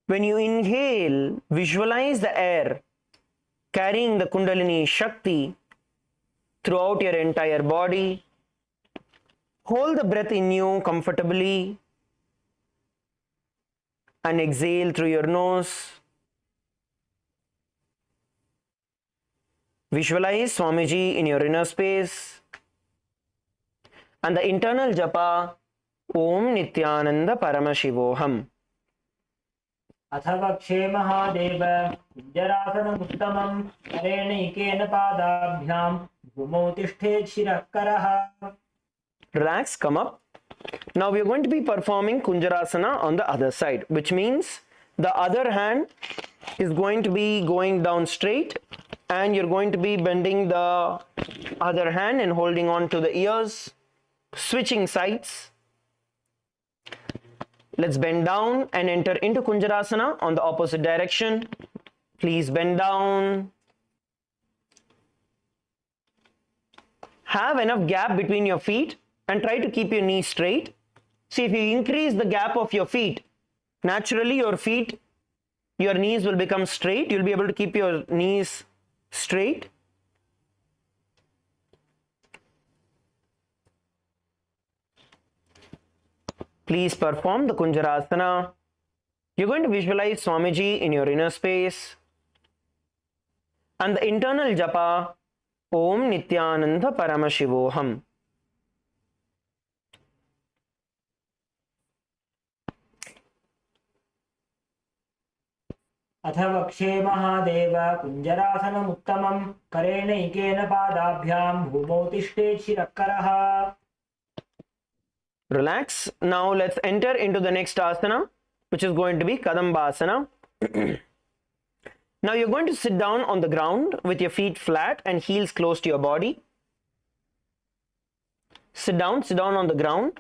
when you inhale, visualize the air carrying the Kundalini Shakti throughout your entire body. Hold the breath in you comfortably and exhale through your nose. Visualize Swamiji in your inner space and the internal japa Om Nithyananda Paramashivoham.
अथ वक्षे महादेव कुञ्जरासनमुत्तमं करेणैकेन पादाभ्यां भूमौ तिष्ठेत् शिरः करः.
Relax, come up. Now we are going to be performing Kunjarasana on the other side, which means the other hand is going to be going down straight and you're going to be bending the other hand and holding on to the ears, switching sides. Let's bend down and enter into Kunjarasana on the opposite direction. Please bend down. Have enough gap between your feet and try to keep your knees straight. See, if you increase the gap of your feet, naturally your knees will become straight. You'll be able to keep your knees straight. Please perform the Kunjarasana. You're going to visualize Swamiji in your inner space and the internal japa Om Nithyananda Paramashivoham.
अथ वक्षे महादेव कुञ्जरासनमुत्तमं करेणैकेन पादाभ्यां भूमौ तिष्ठेत् शिरः करः.
Relax. Now let's enter into the next asana, which is going to be Kadambasana. Now you're going to sit down on the ground with your feet flat and heels close to your body. Sit down on the ground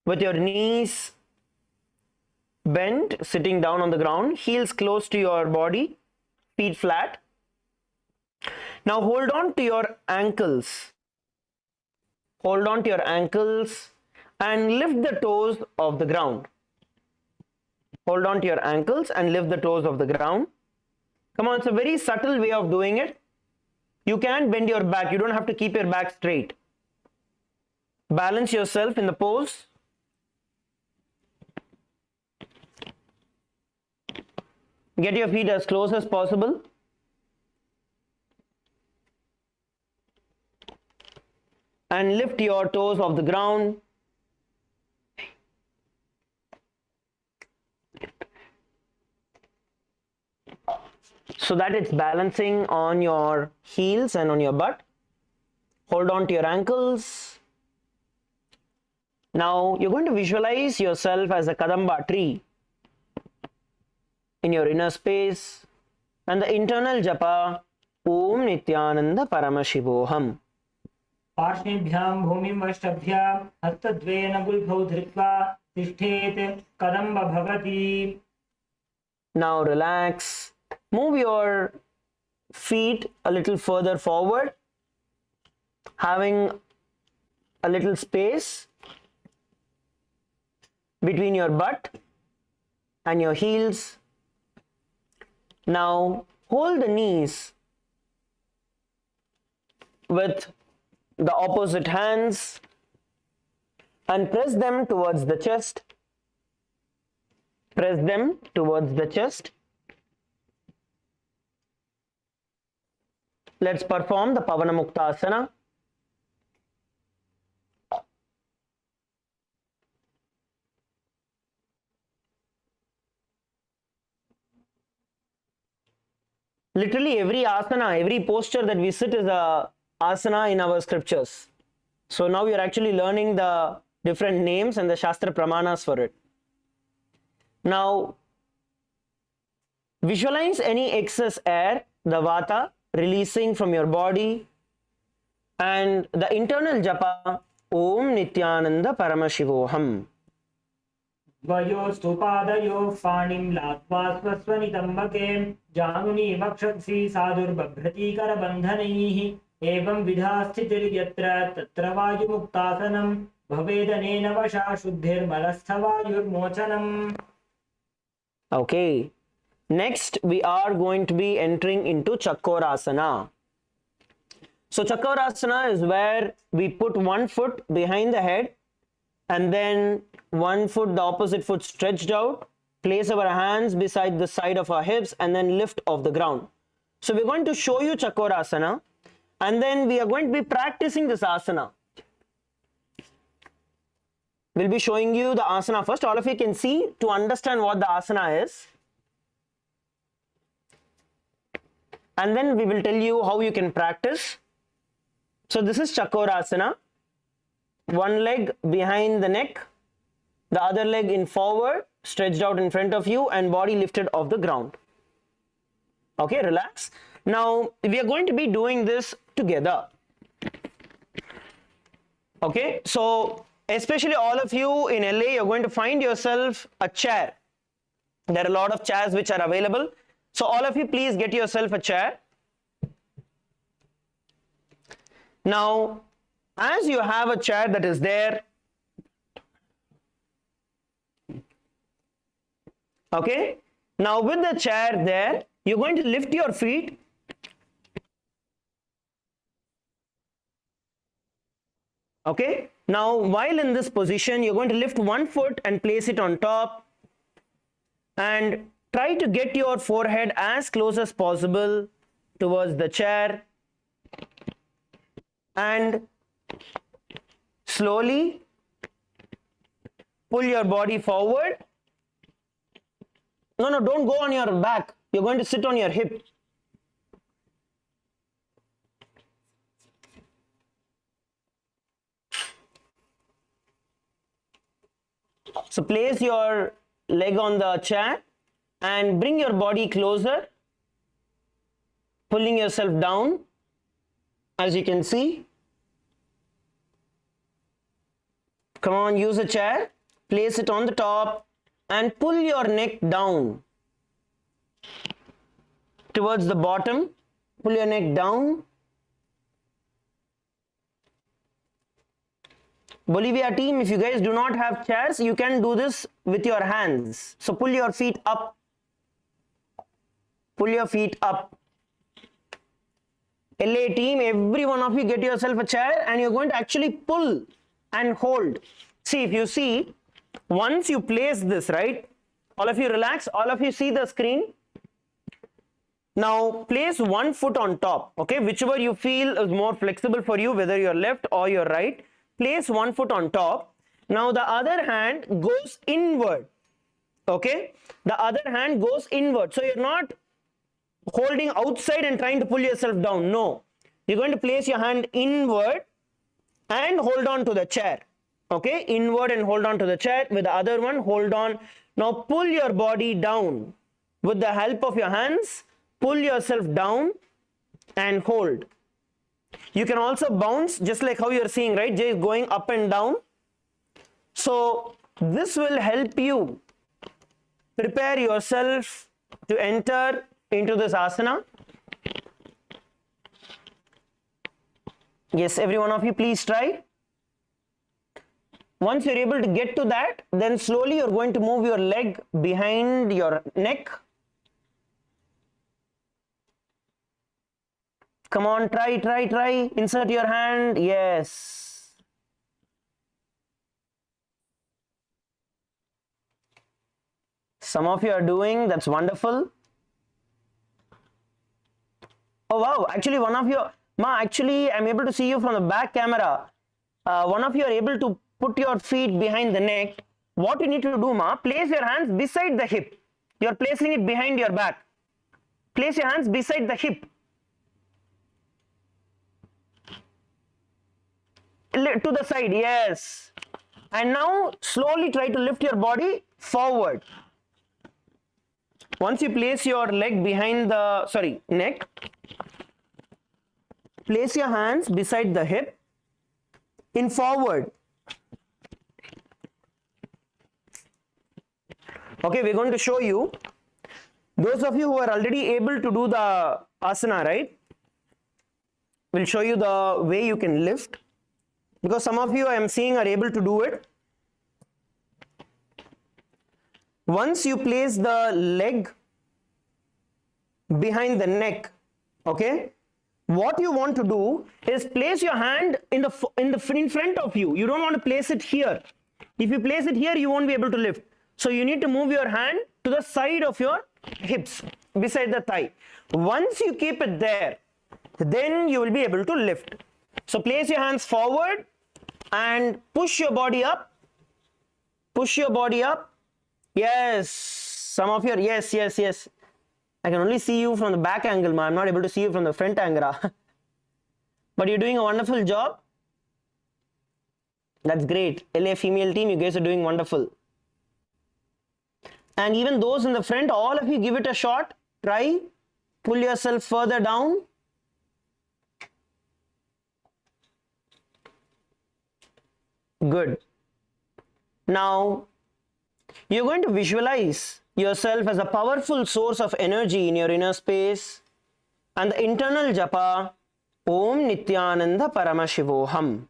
with your knees bent, sitting down on the ground, heels close to your body, feet flat. Now hold on to your ankles. Hold on to your ankles and lift the toes of the ground. Hold on to your ankles and lift the toes of the ground. Come on, it's a very subtle way of doing it. You can bend your back. You don't have to keep your back straight. Balance yourself in the pose. Get your feet as close as possible. And lift your toes off the ground. So that it's balancing on your heels and on your butt. Hold on to your ankles. Now you're going to visualize yourself as a Kadamba tree in your inner space and the internal japa Om Nithyananda Paramashivoham.
पार्श्वेभ्यां भूमिं वष्टभ्य हस्तद्वयेन गुल्फौ धृत्वा तिष्ठेत् कदम्ब भवति.
Now relax. Move your feet a little further forward, having a little space between your butt and your heels. Now hold the knees with the opposite hands and press them towards the chest. Press them towards the chest. Let's perform the Pavana Muktasana. Literally every asana, every posture that we sit is a asana in our scriptures. So now we are actually learning the different names and the Shastra Pramanas for it. Now visualize any excess air, the Vata, releasing from your body, and the internal japa Om Nithyananda Paramashivoham.
द्वयोस्तु पादयोः पाणिं लात्वा स्वस्वनितम्बके जानुनी वक्षसि साधुर्बभ्रति करबन्धनैः एवं विधा स्थितिर्यत्र तत्र वायुमुक्तासनं भवेदनेन वशा शुद्धिर्मलस्थवायुर्मोचनम्.
Okay. Next, we are going to be entering into Chakorasana. So Chakorasana is where we put one foot behind the head and then one foot, the opposite foot stretched out, place our hands beside the side of our hips and then lift off the ground. So we're going to show you Chakorasana and then we are going to be practicing this asana. We'll be showing you the asana first. All of you can see to understand what the asana is. And then we will tell you how you can practice. So this is Chakorasana. One leg behind the neck, the other leg in forward, stretched out in front of you and body lifted off the ground. Okay, relax. Now we are going to be doing this together. Okay, so especially all of you in LA, you're going to find yourself a chair. There are a lot of chairs which are available. So all of you, please get yourself a chair. Now, as you have a chair that is there, okay, now with the chair there, you're going to lift your feet. Okay, now while in this position, you're going to lift one foot and place it on top and try to get your forehead as close as possible towards the chair and slowly pull your body forward. No, don't go on your back. You're going to sit on your hip. So place your leg on the chair and bring your body closer, pulling yourself down, as you can see. Come on, use a chair, place it on the top and pull your neck down towards the bottom. Pull your neck down. Bolivia team, if you guys do not have chairs, you can do this with your hands. So pull your feet up. Pull your feet up. LA team, every one of you get yourself a chair and you're going to actually pull and hold. See, if you see, once you place this, right, all of you relax, all of you see the screen. Now place one foot on top, okay, whichever you feel is more flexible for you, whether you're left or you're right. Place one foot on top. Now the other hand goes inward, okay, the other hand goes inward. So you're not holding outside and trying to pull yourself down. No, you're going to place your hand inward and hold on to the chair. Okay, inward and hold on to the chair. With the other one, hold on. Now pull your body down with the help of your hands. Pull yourself down and hold. You can also bounce just like how you're seeing, right? Jay is going up and down. So this will help you prepare yourself to enter into this asana. Yes, every one of you, please try. Once you're able to get to that, then slowly you're going to move your leg behind your neck. Come on, try. Insert your hand. Yes. Some of you are doing, that's wonderful. Oh wow, actually one of you, actually I'm able to see you from the back camera. One of you are able to put your feet behind the neck. What you need to do, place your hands beside the hip. You're placing it behind your back. Place your hands beside the hip. To the side, yes. And now slowly try to lift your body forward. Once you place your leg behind the, neck, place your hands beside the hip in forward. Okay, we're going to show you. Those of you who are already able to do the asana, right? We'll show you the way you can lift, because some of you I am seeing are able to do it. Once you place the leg behind the neck, okay, what you want to do is place your hand in front of you. You don't want to place it here. If you place it here, you won't be able to lift. So you need to move your hand to the side of your hips, beside the thigh. Once you keep it there, then you will be able to lift. So place your hands forward and push your body up. Push your body up. Yes, some of you, yes. I can only see you from the back angle, ma. I'm not able to see you from the front angle. But you're doing a wonderful job. That's great. LA female team, you guys are doing wonderful. And even those in the front, all of you give it a shot. Try. Pull yourself further down. Good. Now, you're going to visualize yourself as a powerful source of energy in your inner space, and the internal japa, Om Nithyananda Paramashivoham.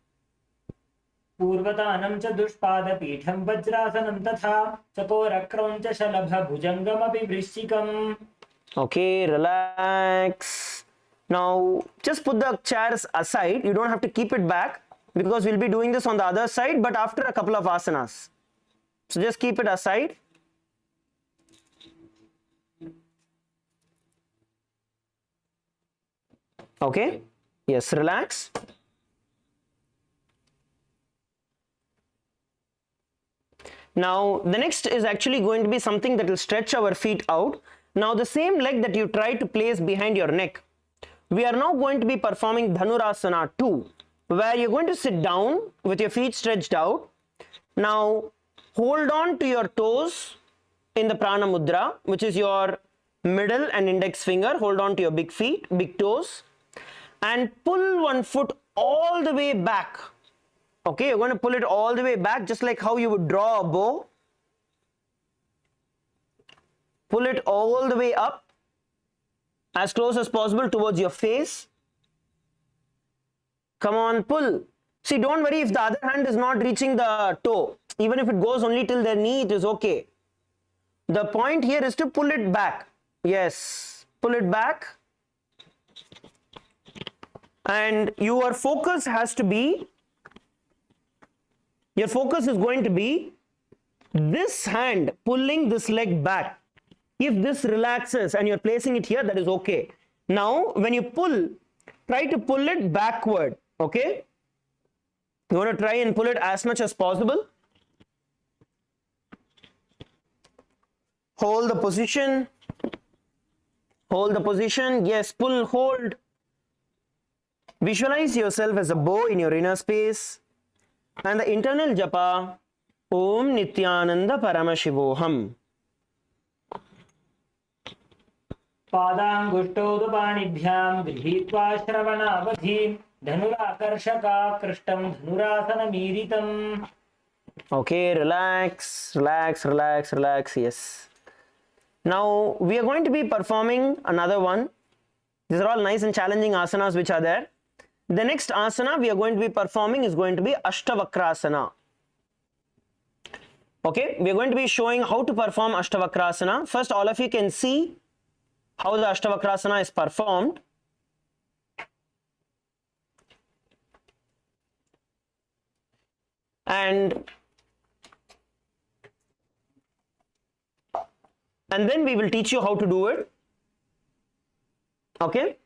पूर्वतानं च दुष्पादपीठं वज्रासनं तथा चकोरक्रं च शलभभुजङ्गमपि वृश्चिकम्.
Okay, relax. Now, just put the chairs aside. You don't have to keep it back, because we'll be doing this on the other side, but after a couple of asanas. So just keep it aside. Okay, yes, relax. Now, the next is actually going to be something that will stretch our feet out. Now, the same leg that you try to place behind your neck, we are now going to be performing Dhanurasana 2, where you're going to sit down with your feet stretched out. Now, hold on to your toes in the Prana Mudra, which is your middle and index finger. Hold on to your big feet, big toes, and pull one foot all the way back. Okay, you're going to pull it all the way back, just like how you would draw a bow. Pull it all the way up, as close as possible towards your face. Come on, pull. See, don't worry if the other hand is not reaching the toe. Even if it goes only till their knee, it is okay. The point here is to pull it back. Yes, pull it back. And your focus has to be, your focus is going to be this hand pulling this leg back. If this relaxes and you're placing it here, that is okay. Now, when you pull, try to pull it backward. Okay? You want to try and pull it as much as possible. Hold the position. Hold the position. Yes, pull, hold. Visualize yourself as a bow in your inner space. And the internal japa, Om Nithyananda Paramashivoham.
पादाङ्गुष्टौदुपाणिभ्यां गृहीत्वा श्रवणावधिं धनुराकर्षकाकृष्टं धनुरासनमीरितम्.
Okay, relax. Yes. Now, we are going to be performing another one. These are all nice and challenging asanas which are there. The next asana we are going to be performing is going to be Ashtavakrasana. Okay, we are going to be showing how to perform Ashtavakrasana. First, all of you can see how the Ashtavakrasana is performed. And then we will teach you how to do it. Okay?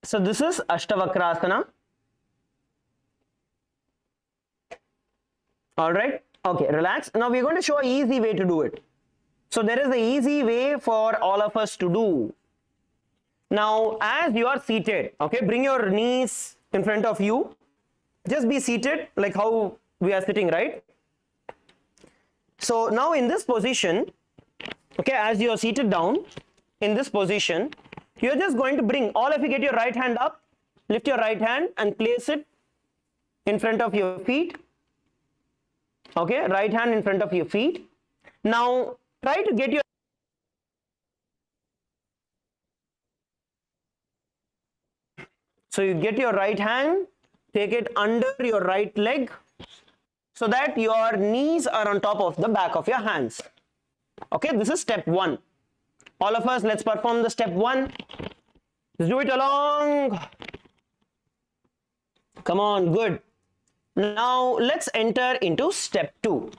So this is Ashtavakrasana. All right. Okay, relax. Now we are going to show an easy way to do it. So there is an easy way for all of us to do. Now, as you are seated, okay, bring your knees in front of you. Just be seated like how we are sitting, right? So now in this position, okay, as you are seated down, in this position, you are just going to bring, all of you get your right hand up, lift your right hand and place it in front of your feet. Okay, right hand in front of your feet. Now try to get your so you get your right hand, take it under your right leg so that your knees are on top of the back of your hands. Okay, this is step 1. All of us, let's perform the step 1. Let's do it along. Come on, good. Now let's enter into step 2.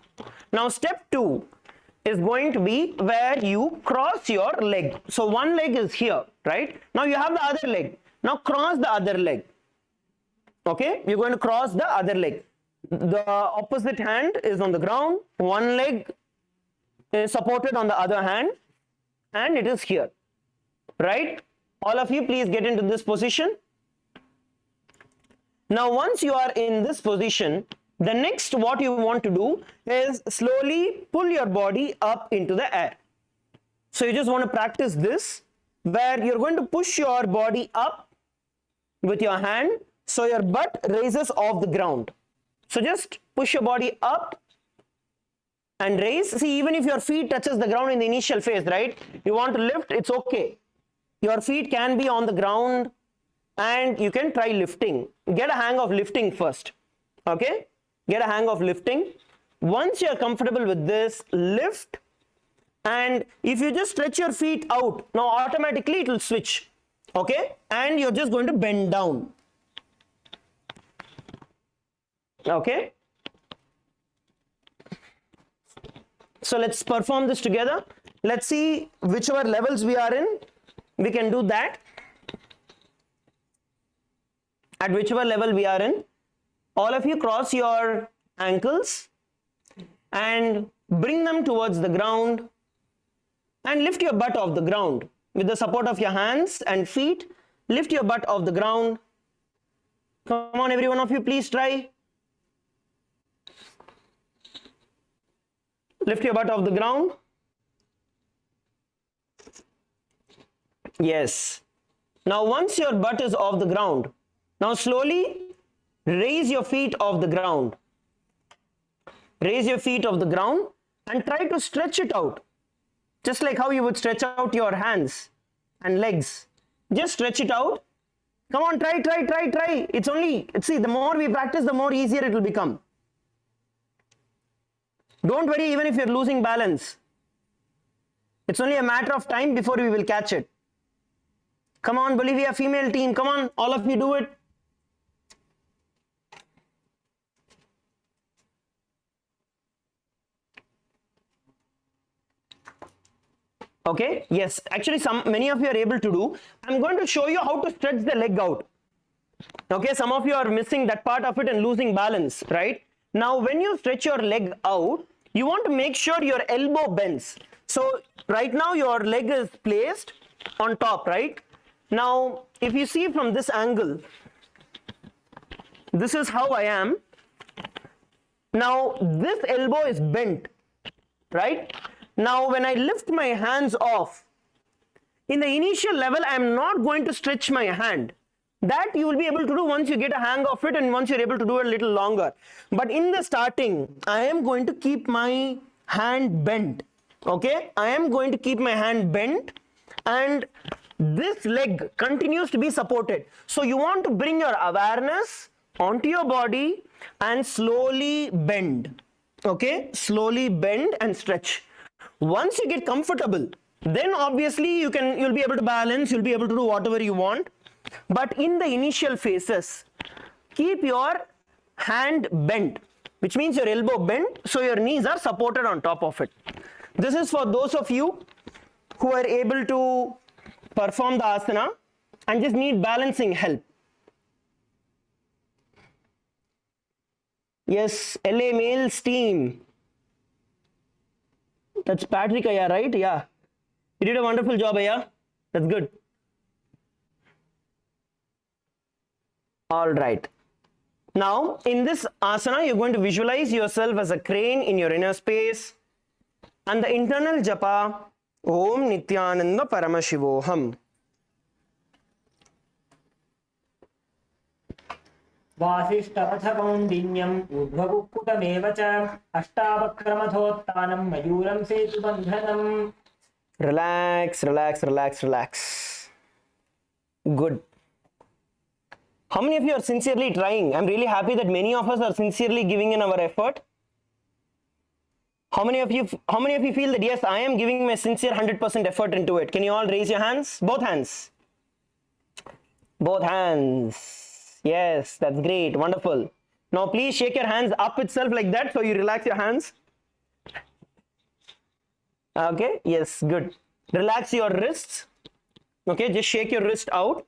Now step 2 is going to be where you cross your leg. So one leg is here, right? Now you have the other leg. Now cross the other leg. Okay, you're going to cross the other leg. The opposite hand is on the ground. One leg is supported on the other hand, and it is here, right? All of you, please get into this position. Now once you are in this position, the next what you want to do is slowly pull your body up into the air. So you just want to practice this, where you're going to push your body up with your hand so your butt raises off the ground. So just push your body up and raise. See, even if your feet touches the ground in the initial phase, right? You want to lift, it's okay. Your feet can be on the ground and you can try lifting. Get a hang of lifting first. Okay? Get a hang of lifting. Once you're comfortable with this, lift. And if you just stretch your feet out, now automatically it will switch. Okay? And you're just going to bend down. Okay? So let's perform this together. Let's see whichever levels we are in. We can do that. At whichever level we are in, all of you cross your ankles and bring them towards the ground and lift your butt off the ground. With the support of your hands and feet, lift your butt off the ground. Come on, every one of you, please try. Lift your butt off the ground. Yes. Now once your butt is off the ground, now slowly raise your feet off the ground. Raise your feet off the ground and try to stretch it out. Just like how you would stretch out your hands and legs. Just stretch it out. Come on, try. It's only, see, the more we practice, the more easier it will become. Don't worry even if you're losing balance. It's only a matter of time before we will catch it. Come on, Bolivia female team. Come on, all of you do it. Okay, yes, actually many of you are able to do. I'm going to show you how to stretch the leg out. Okay, some of you are missing that part of it and losing balance, right? Now when you stretch your leg out, you want to make sure your elbow bends. So right now your leg is placed on top, right? Now if you see from this angle, this is how I am. Now this elbow is bent, right? Now when I lift my hands off, in the initial level I am not going to stretch my hand. That you will be able to do once you get a hang of it and once you're able to do it a little longer. But in the starting, I am going to keep my hand bent. Okay, I am going to keep my hand bent and this leg continues to be supported. So you want to bring your awareness onto your body and slowly bend. Okay, slowly bend and stretch. Once you get comfortable, then obviously you'll be able to balance, you'll be able to do whatever you want. But in the initial phases, keep your hand bent, which means your elbow bent, so your knees are supported on top of it. This is for those of you who are able to perform the asana and just need balancing help. Yes, LA males team. That's Patrick, Aya, right? Yeah. You did a wonderful job, Aya. That's good. All right. Now, in this asana, you're going to visualize yourself as a crane in your inner space. And the internal japa, Om Nithyananda Paramashivoham.
वासिष्ठपथकौण्डिन्यम् ऊर्ध्वकुक्कुटमेव च अष्टावक्रमथोत्थानं मयूरं सेतुबन्धनम्.
Relax, relax, relax, relax. Good. How many of you are sincerely trying? I'm really happy that many of us are sincerely giving in our effort. How many of you feel that yes, I am giving my sincere 100% effort into it? Can you all raise your hands? Both hands. Both hands. Yes, that's great. Wonderful. Now please shake your hands up itself like that so you relax your hands. Okay, yes, good. Relax your wrists. Okay, just shake your wrist out.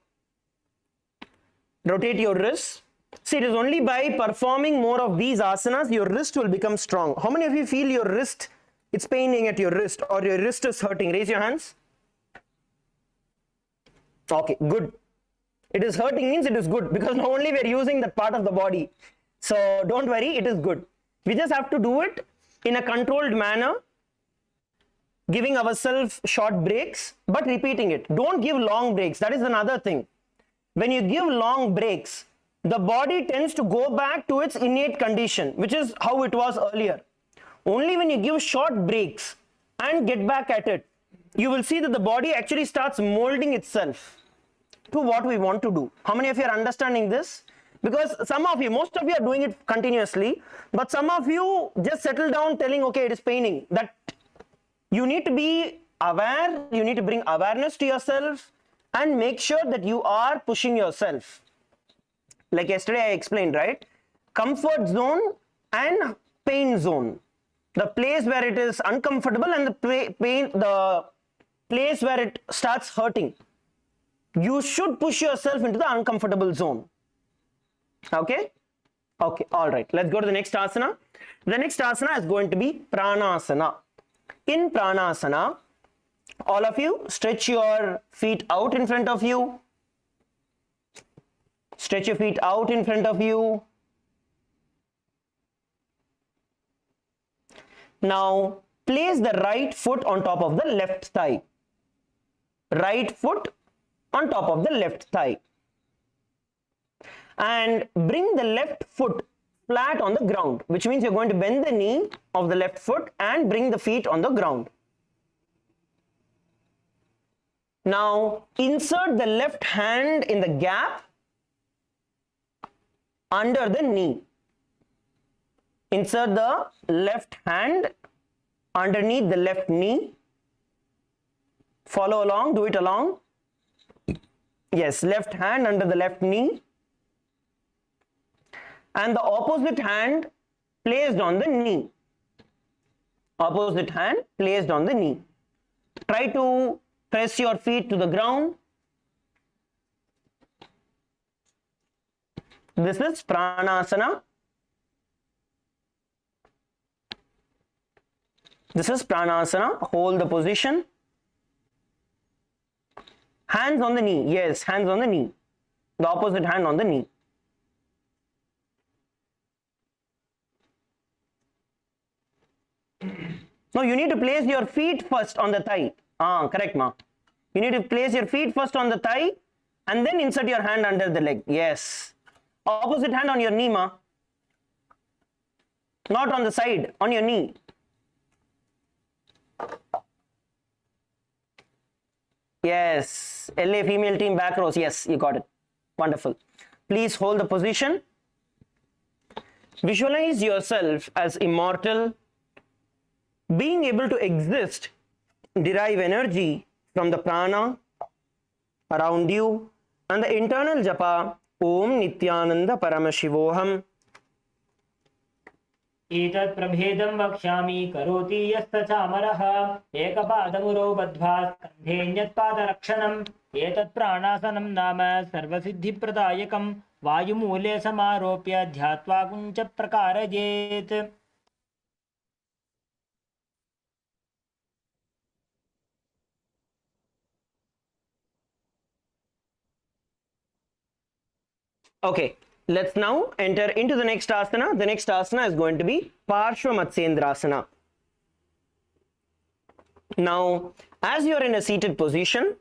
Rotate your wrists. See, it is only by performing more of these asanas your wrist will become strong. How many of you feel your wrist, it's paining at your wrist or your wrist is hurting? Raise your hands. Okay, good. It is hurting means it is good because not only we are using that part of the body. So don't worry, it is good. We just have to do it in a controlled manner, giving ourselves short breaks, but repeating it. Don't give long breaks. That is another thing. When you give long breaks, the body tends to go back to its innate condition, which is how it was earlier. Only when you give short breaks and get back at it, you will see that the body actually starts molding itself to what we want to do. How many of you are understanding this? Because some of you, most of you are doing it continuously, but some of you just settle down telling, okay, it is paining. That you need to be aware, you need to bring awareness to yourself and make sure that you are pushing yourself. Like yesterday I explained, right? Comfort zone and pain zone. The place where it is uncomfortable and the place where it starts hurting. You should push yourself into the uncomfortable zone. Okay? Okay, all right. Let's go to the next asana. The next asana is going to be pranasana. In pranasana, all of you stretch your feet out in front of you. Stretch your feet out in front of you. Now, place the right foot on top of the left thigh. Right foot on top of the left thigh. And bring the left foot flat on the ground, which means you're going to bend the knee of the left foot and bring the feet on the ground. Now, insert the left hand in the gap under the knee. Insert the left hand underneath the left knee. Follow along, do it along. Yes, left hand under the left knee. And the opposite hand placed on the knee. Opposite hand placed on the knee. Try to press your feet to the ground. This is pranasana. This is pranasana. Hold the position. Hands on the knee. Yes, hands on the knee. The opposite hand on the knee. Now you need to place your feet first on the thigh. Correct, ma. You need to place your feet first on the thigh and then insert your hand under the leg. Yes. Opposite hand on your knee, ma. Not on the side, on your knee. Yes. LA female team back rows. Yes, you got it. Wonderful. Please hold the position. Visualize yourself as immortal, being able to exist, derive energy from the prana around you and the internal japa Om Nithyananda Paramashivoham.
एतत् प्रभेदं वक्ष्यामि करोति यस्तचामरः एकपादमुरौ बद्ध्वा स्कन्धेऽन्यत्पादरक्षणम् एतत् प्राणासनं नाम सर्वसिद्धिप्रदायकं वायुमूले समारोप्य ध्यात्वा कुञ्च प्रकारयेत्.
Okay, let's now enter into the next asana. The next asana is going to be Parshva Matsyendrasana. Now, as you are in a seated position,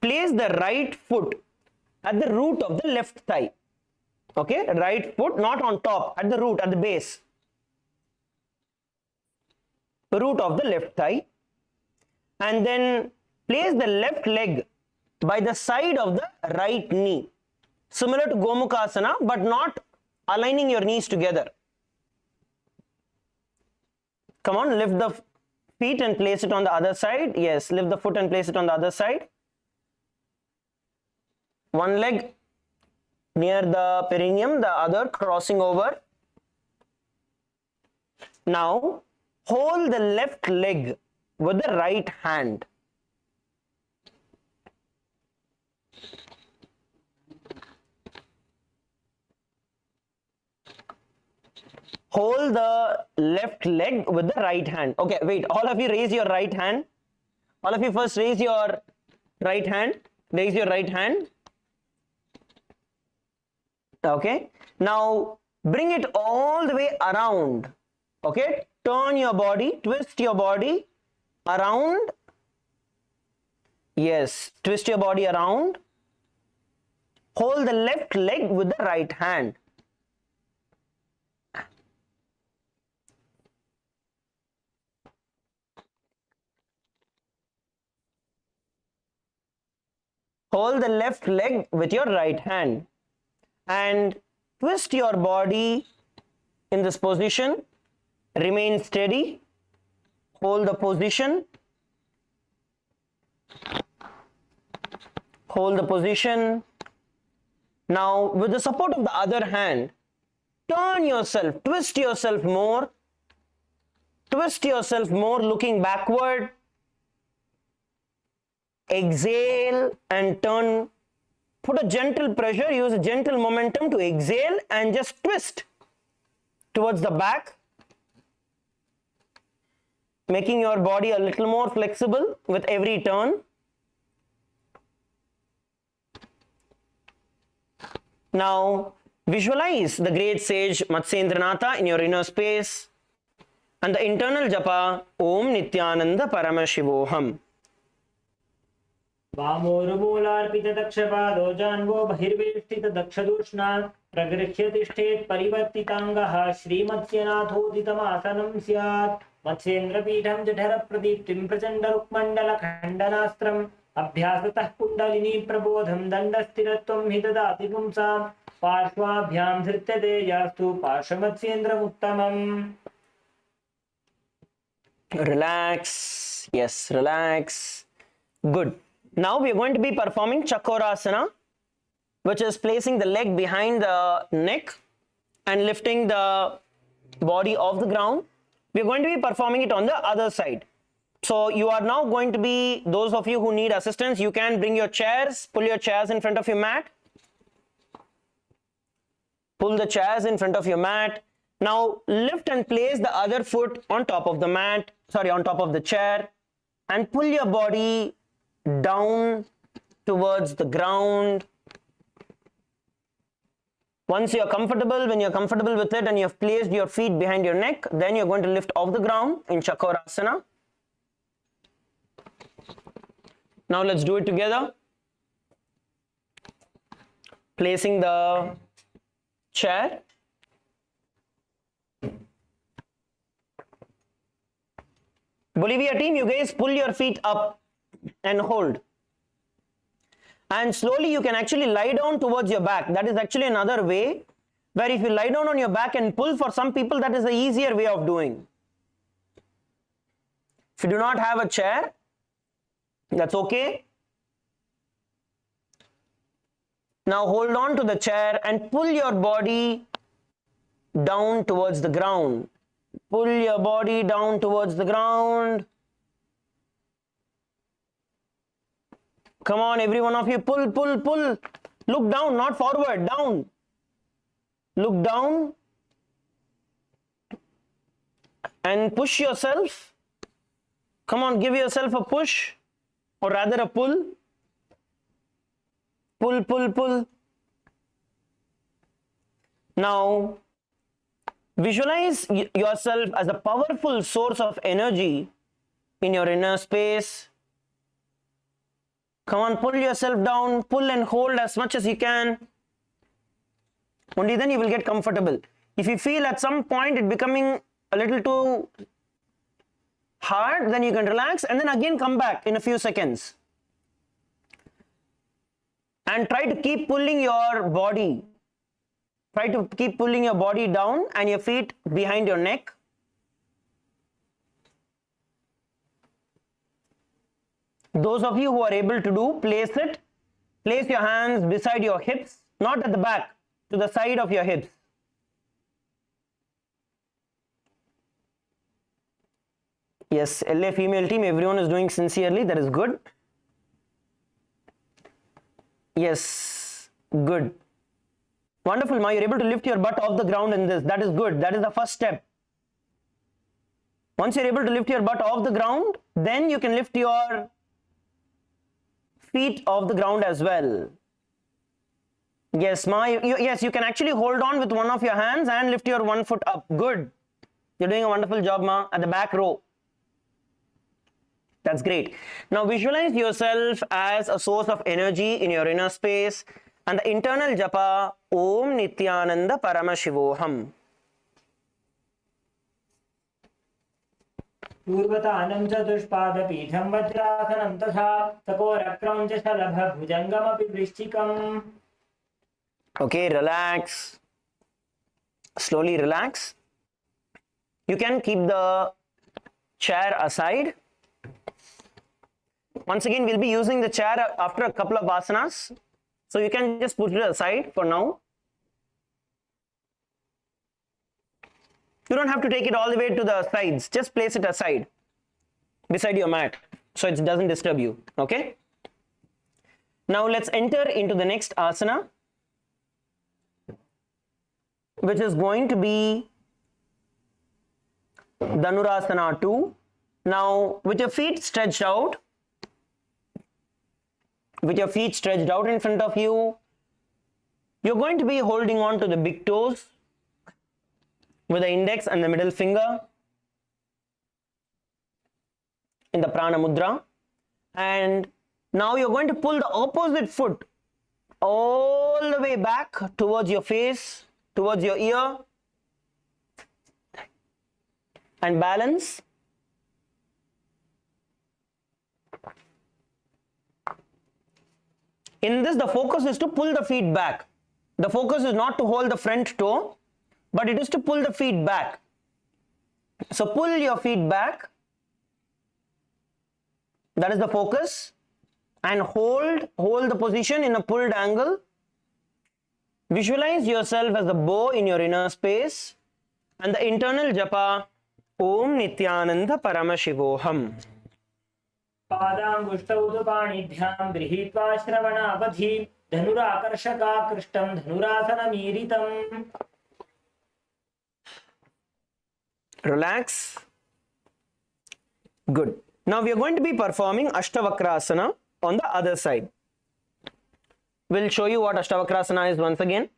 place the right foot at the root of the left thigh. Okay, right foot not on top, at the root, at the base. Root of the left thigh. And then place the left leg by the side of the right knee. Similar to Gomukhasana, but not aligning your knees together. Come on, lift the feet and place it on the other side. Yes, lift the foot and place it on the other side. One leg near the perineum, the other crossing over. Now, hold the left leg with the right hand. Hold the left leg with the right hand. Okay, wait, all of you raise your right hand. All of you first raise your right hand. Raise your right hand. Okay, now bring it all the way around. Okay, turn your body, twist your body around. Yes, twist your body around. Hold the left leg with the right hand. Hold the left leg with your right hand and twist your body in this position. Remain steady. Hold the position. Hold the position. Now, with the support of the other hand, turn yourself, twist yourself more. Twist yourself more, looking backward. Exhale and turn. Put a gentle pressure, use a gentle momentum to exhale and just twist towards the back, making your body a little more flexible with every turn. Now, visualize the great sage Matsyendranatha in your inner space and the internal japa Om Nithyananda Paramashivoham.
वामोरुमूलार्पितदक्षपादो जान्वो बहिर्वेष्टितदक्षदूष्णा प्रगृह्य तिष्ठेत् परिवर्तिताङ्गः श्रीमत्स्यनाथोदितमासनं स्यात् मत्स्येन्द्रपीठं जठरप्रदीप्तिं प्रचण्डरुक्मण्डलखण्डनास्त्रम् अभ्यासतः कुण्डलिनी प्रबोधं दण्डस्थिरत्वं हि ददाति पुंसां पार्श्वाभ्यां धृत्यते यास्तु पार्श्वमत्स्येन्द्रमुत्तमम्.
Relax. Yes, relax. Good. Now we are going to be performing Chakorasana, which is placing the leg behind the neck and lifting the body off the ground. We are going to be performing it on the other side. So you are now going to be, those of you who need assistance, you can bring your chairs, pull your chairs in front of your mat. Pull the chairs in front of your mat. Now lift and place the other foot on top of the mat, on top of the chair, and pull your body down towards the ground. Once you are comfortable, when you are comfortable with it and you have placed your feet behind your neck, then you are going to lift off the ground in Chakorasana. Now let's do it together. Placing the chair. Bolivia team, you guys pull your feet up and hold. And slowly you can actually lie down towards your back. That is actually another way where if you lie down on your back and pull, for some people that is the easier way of doing. If you do not have a chair, that's okay. Now hold on to the chair and pull your body down towards the ground. Pull your body down towards the ground. Come on, every one of you, pull, pull, pull. Look down, not forward, down. Look down and push yourself. Come on, give yourself a push, or rather a pull. Pull, pull, pull. Now, visualize yourself as a powerful source of energy in your inner space. Come on, pull yourself down, pull and hold as much as you can. Only then you will get comfortable. If you feel at some point it becoming a little too hard, then you can relax and then again come back in a few seconds. And try to keep pulling your body. Try to keep pulling your body down and your feet behind your neck. Those of you who are able to do, place your hands beside your hips, not at the back, to the side of your hips. Yes, LA female team, everyone is doing sincerely, that is good. Yes, good. Wonderful, Ma, you're able to lift your butt off the ground in this. That is good. That is the first step. Once you're able to lift your butt off the ground, then you can lift your feet off the ground as well. Yes, Ma, yes, you can actually hold on with one of your hands and lift your one foot up. Good. You're doing a wonderful job, Ma, at the back row. That's great. Now visualize yourself as a source of energy in your inner space and the internal japa Om Nithyananda Paramashivoham.
पूर्वतानं चतुष्पादपीठं वज्रासनं तथा चकोरक्रं च शलभभुजङ्गमपि वृश्चिकम्.
Okay, relax. Slowly relax. You can keep the chair aside. Once again, we'll be using the chair after a couple of asanas. So you can just put it aside for now. You don't have to take it all the way to the sides. Just place it aside beside your mat so it doesn't disturb you. Okay? Now let's enter into the next asana, which is going to be Dhanurasana 2. Now with your feet stretched out, in front of you, you're going to be holding on to the big toes with the index and the middle finger in the Prana Mudra. And now you're going to pull the opposite foot all the way back towards your face, towards your ear, and balance. In this, the focus is to pull the feet back. The focus is not to hold the front toe, but it is to pull the feet back. So pull your feet back. That is the focus. And hold the position in a pulled angle. Visualize yourself as a bow in your inner space. And the internal japa, Om Nithyananda Paramashivoham.
पादाङ्गुष्टौ तु पाणिभ्यां गृहीत्वा श्रवणावधि धनुराकर्षकाकृष्टं धनुरासनमीरितम्.
Relax. Good. Now we are going to be performing Ashtavakrasana on the other side. We'll show you what Ashtavakrasana is once again.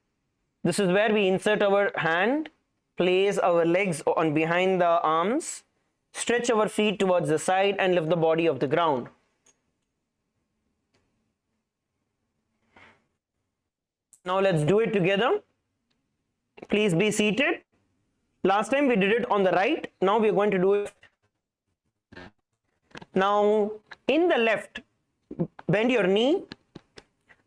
This is where we insert our hand, place our legs on behind the arms, stretch our feet towards the side and lift the body off the ground. Now let's do it together. Please be seated. Last time we did it on the right. Now we are going to do it. Now in the left, bend your knee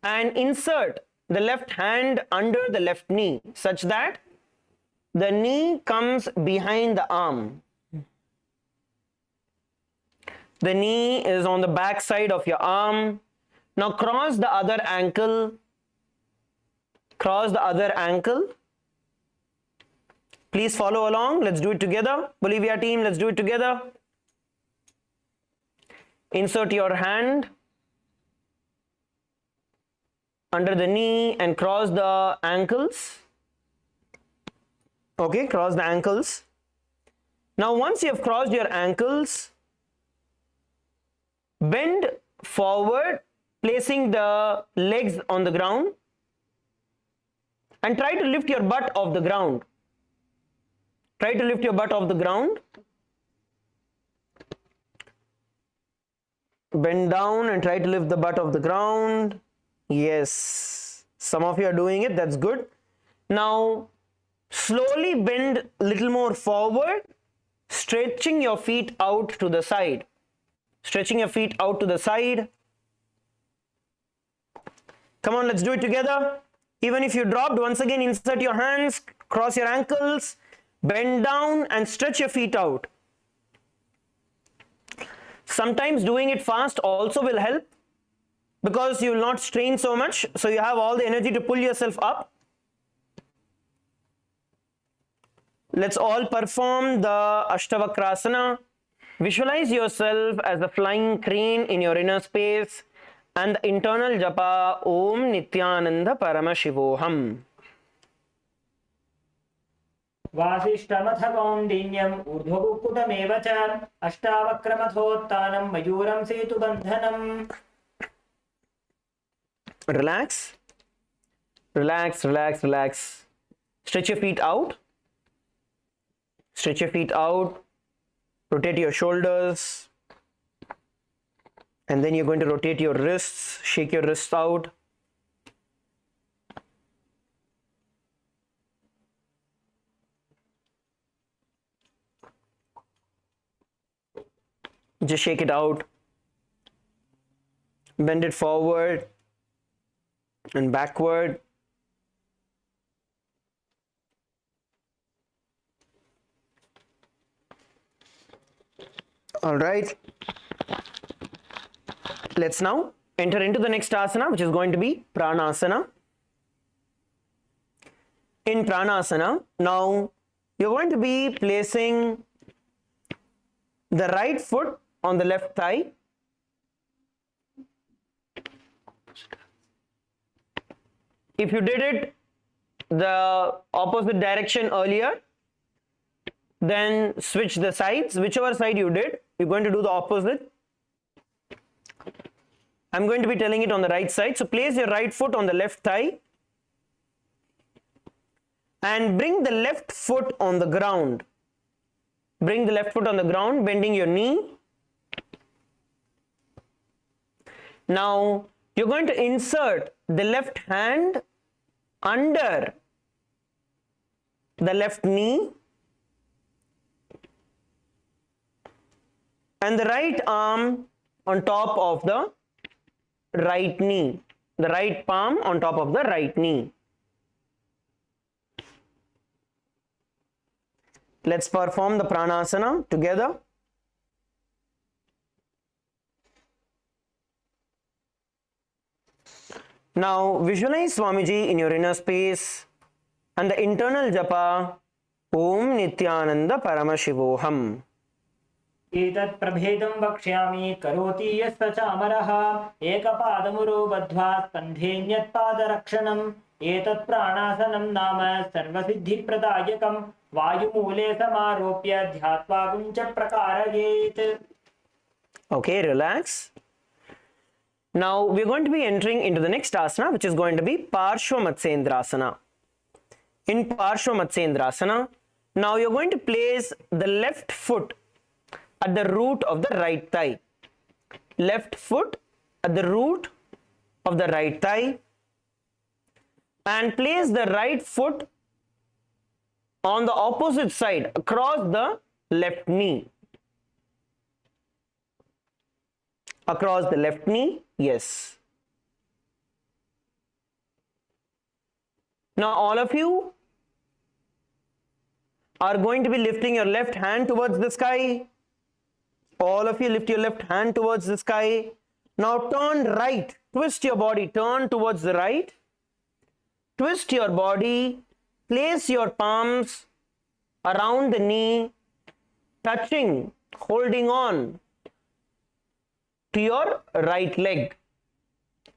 and insert the left hand under the left knee such that the knee comes behind the arm. The knee is on the back side of your arm. Now cross the other ankle. Cross the other ankle. Please follow along. Let's do it together. Bolivia team, let's do it together. Insert your hand under the knee and cross the ankles. Okay, cross the ankles. Now once you have crossed your ankles, bend forward, placing the legs on the ground and try to lift your butt off the ground. Try to lift your butt off the ground. Bend down and try to lift the butt off the ground. Yes, some of you are doing it, that's good. Now, slowly bend a little more forward, stretching your feet out to the side. Stretching your feet out to the side. Come on, let's do it together. Even if you dropped, once again insert your hands, cross your ankles, bend down and stretch your feet out. Sometimes doing it fast also will help because you will not strain so much, so you have all the energy to pull yourself up. Let's all perform the Ashtavakrasana. Visualize yourself as a flying crane in your inner space and the internal japa Om Nithyananda Paramashivoham.
वासिष्ठमथ कौण्डिन्यम् ऊर्ध्वकुक्कुटमेव च अष्टावक्रमथोत्थानं मयूरं सेतुबन्धनम्.
Relax. Relax, relax, relax. Stretch your feet out. Stretch your feet out. Rotate your shoulders. And then you're going to rotate your wrists. Shake your wrists out. Just shake it out. Bend it forward and backward. All right. Let's now enter into the next asana, which is going to be Pranasana. In Pranasana, now you're going to be placing the right foot on the left thigh. If you did it the opposite direction earlier, then switch the sides. Whichever side you did, you're going to do the opposite. I'm going to be telling it on the right side. So place your right foot on the left thigh and bring the left foot on the ground. Bring the left foot on the ground, bending your knee. Now, you're going to insert the left hand under the left knee and the right arm on top of the right knee. The right palm on top of the right knee. Let's perform the Pranasana together. Now visualize Swamiji in your inner space and the internal japa Om Nithyananda Paramashivoham.
एतत् प्रभेदं वक्ष्यामि करोति यस्य च अमरः एकपादमुरो बद्ध्वा स्कन्धेऽन्यत्पादरक्षणम् एतत् प्राणासनं नाम सर्वसिद्धिप्रदायकं वायुमूले समारोप्य ध्यात्वा गुञ्च प्रकारयेत्.
Okay, relax. Now we're going to be entering into the next asana, which is going to be Parshva Matsyendrasana. In Parshva Matsyendrasana, now you're going to place the left foot at the root of the right thigh. Left foot at the root of the right thigh and place the right foot on the opposite side across the left knee. Across the left knee, yes. Now all of you are going to be lifting your left hand towards the sky. All of you lift your left hand towards the sky. Now turn right. Twist your body. Turn towards the right. Twist your body. Place your palms around the knee, touching, holding on to your right leg.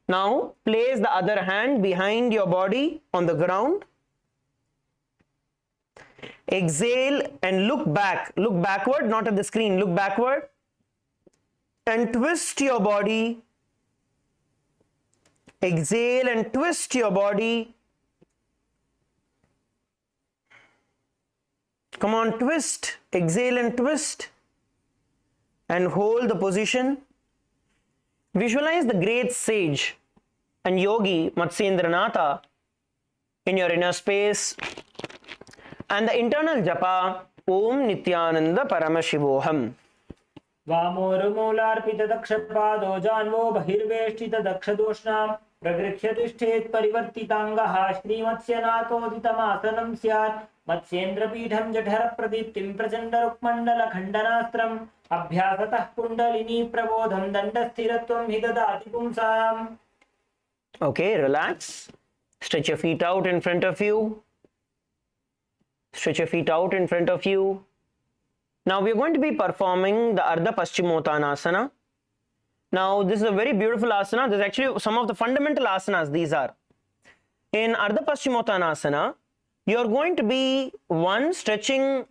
Now place the other hand behind your body on the ground. Exhale and look back. Look backward, not at the screen. Look backward and twist your body. Exhale and twist your body. Come on, twist. Exhale and twist. And hold the position. Visualize the great sage and yogi Matsyendranatha in your inner space. And the internal japa, Om Nithyananda Paramashivoham.
वामोरुमूलार्पितदक्षपादो जान्वो बहिर्वेष्टितदक्षदोष्णां प्रगृह्य तिष्ठेत् परिवर्तिताङ्गः श्रीमत्स्यनाथोदितमासनं स्यात् मत्स्येन्द्रपीठं जठरप्रदीप्तिं प्रचण्डरुक्मण्डलखण्डनास्त्रम् अभ्यासतः कुण्डलिनी प्रबोधं दण्डस्थिरत्वं हि ददाति पुंसाम्.
Okay, relax. Stretch your feet out in front of you. Stretch your feet out in front of you. Now we are going to be performing the Ardha Paschimottanasana. Now this is a very beautiful asana. This is actually some of the fundamental asanas these are. In Ardha Paschimottanasana, you are going to be stretching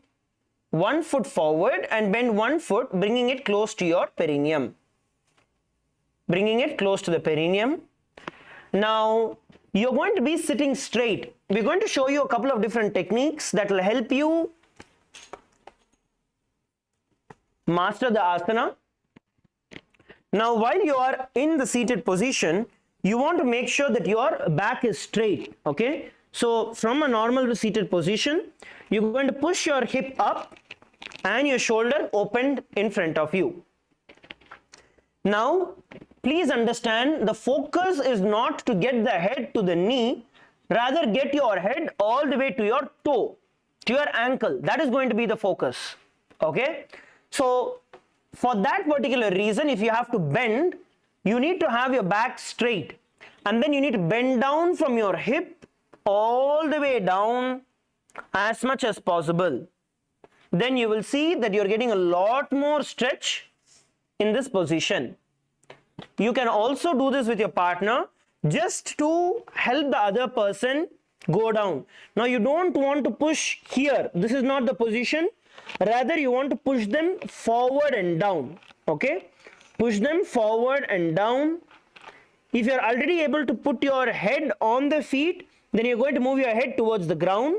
one foot forward and bend one foot, bringing it close to your perineum. Bringing it close to the perineum. Now you're going to be sitting straight. We're going to show you a couple of different techniques that will help you master the asana. Now while you are in the seated position, you want to make sure that your back is straight. Okay, so from a normal seated position, you're going to push your hip up and your shoulder opened in front of you. Now please understand, the focus is not to get the head to the knee, rather get your head all the way to your toe, to your ankle. That is going to be the focus. Okay, so for that particular reason, if you have to bend, you need to have your back straight, and then you need to bend down from your hip all the way down as much as possible. Then you will see that you're getting a lot more stretch in this position. You can also do this with your partner just to help the other person go down. Now you don't want to push here. This is not the position. Rather, you want to push them forward and down. Okay? Push them forward and down. If you're already able to put your head on the feet, then you're going to move your head towards the ground.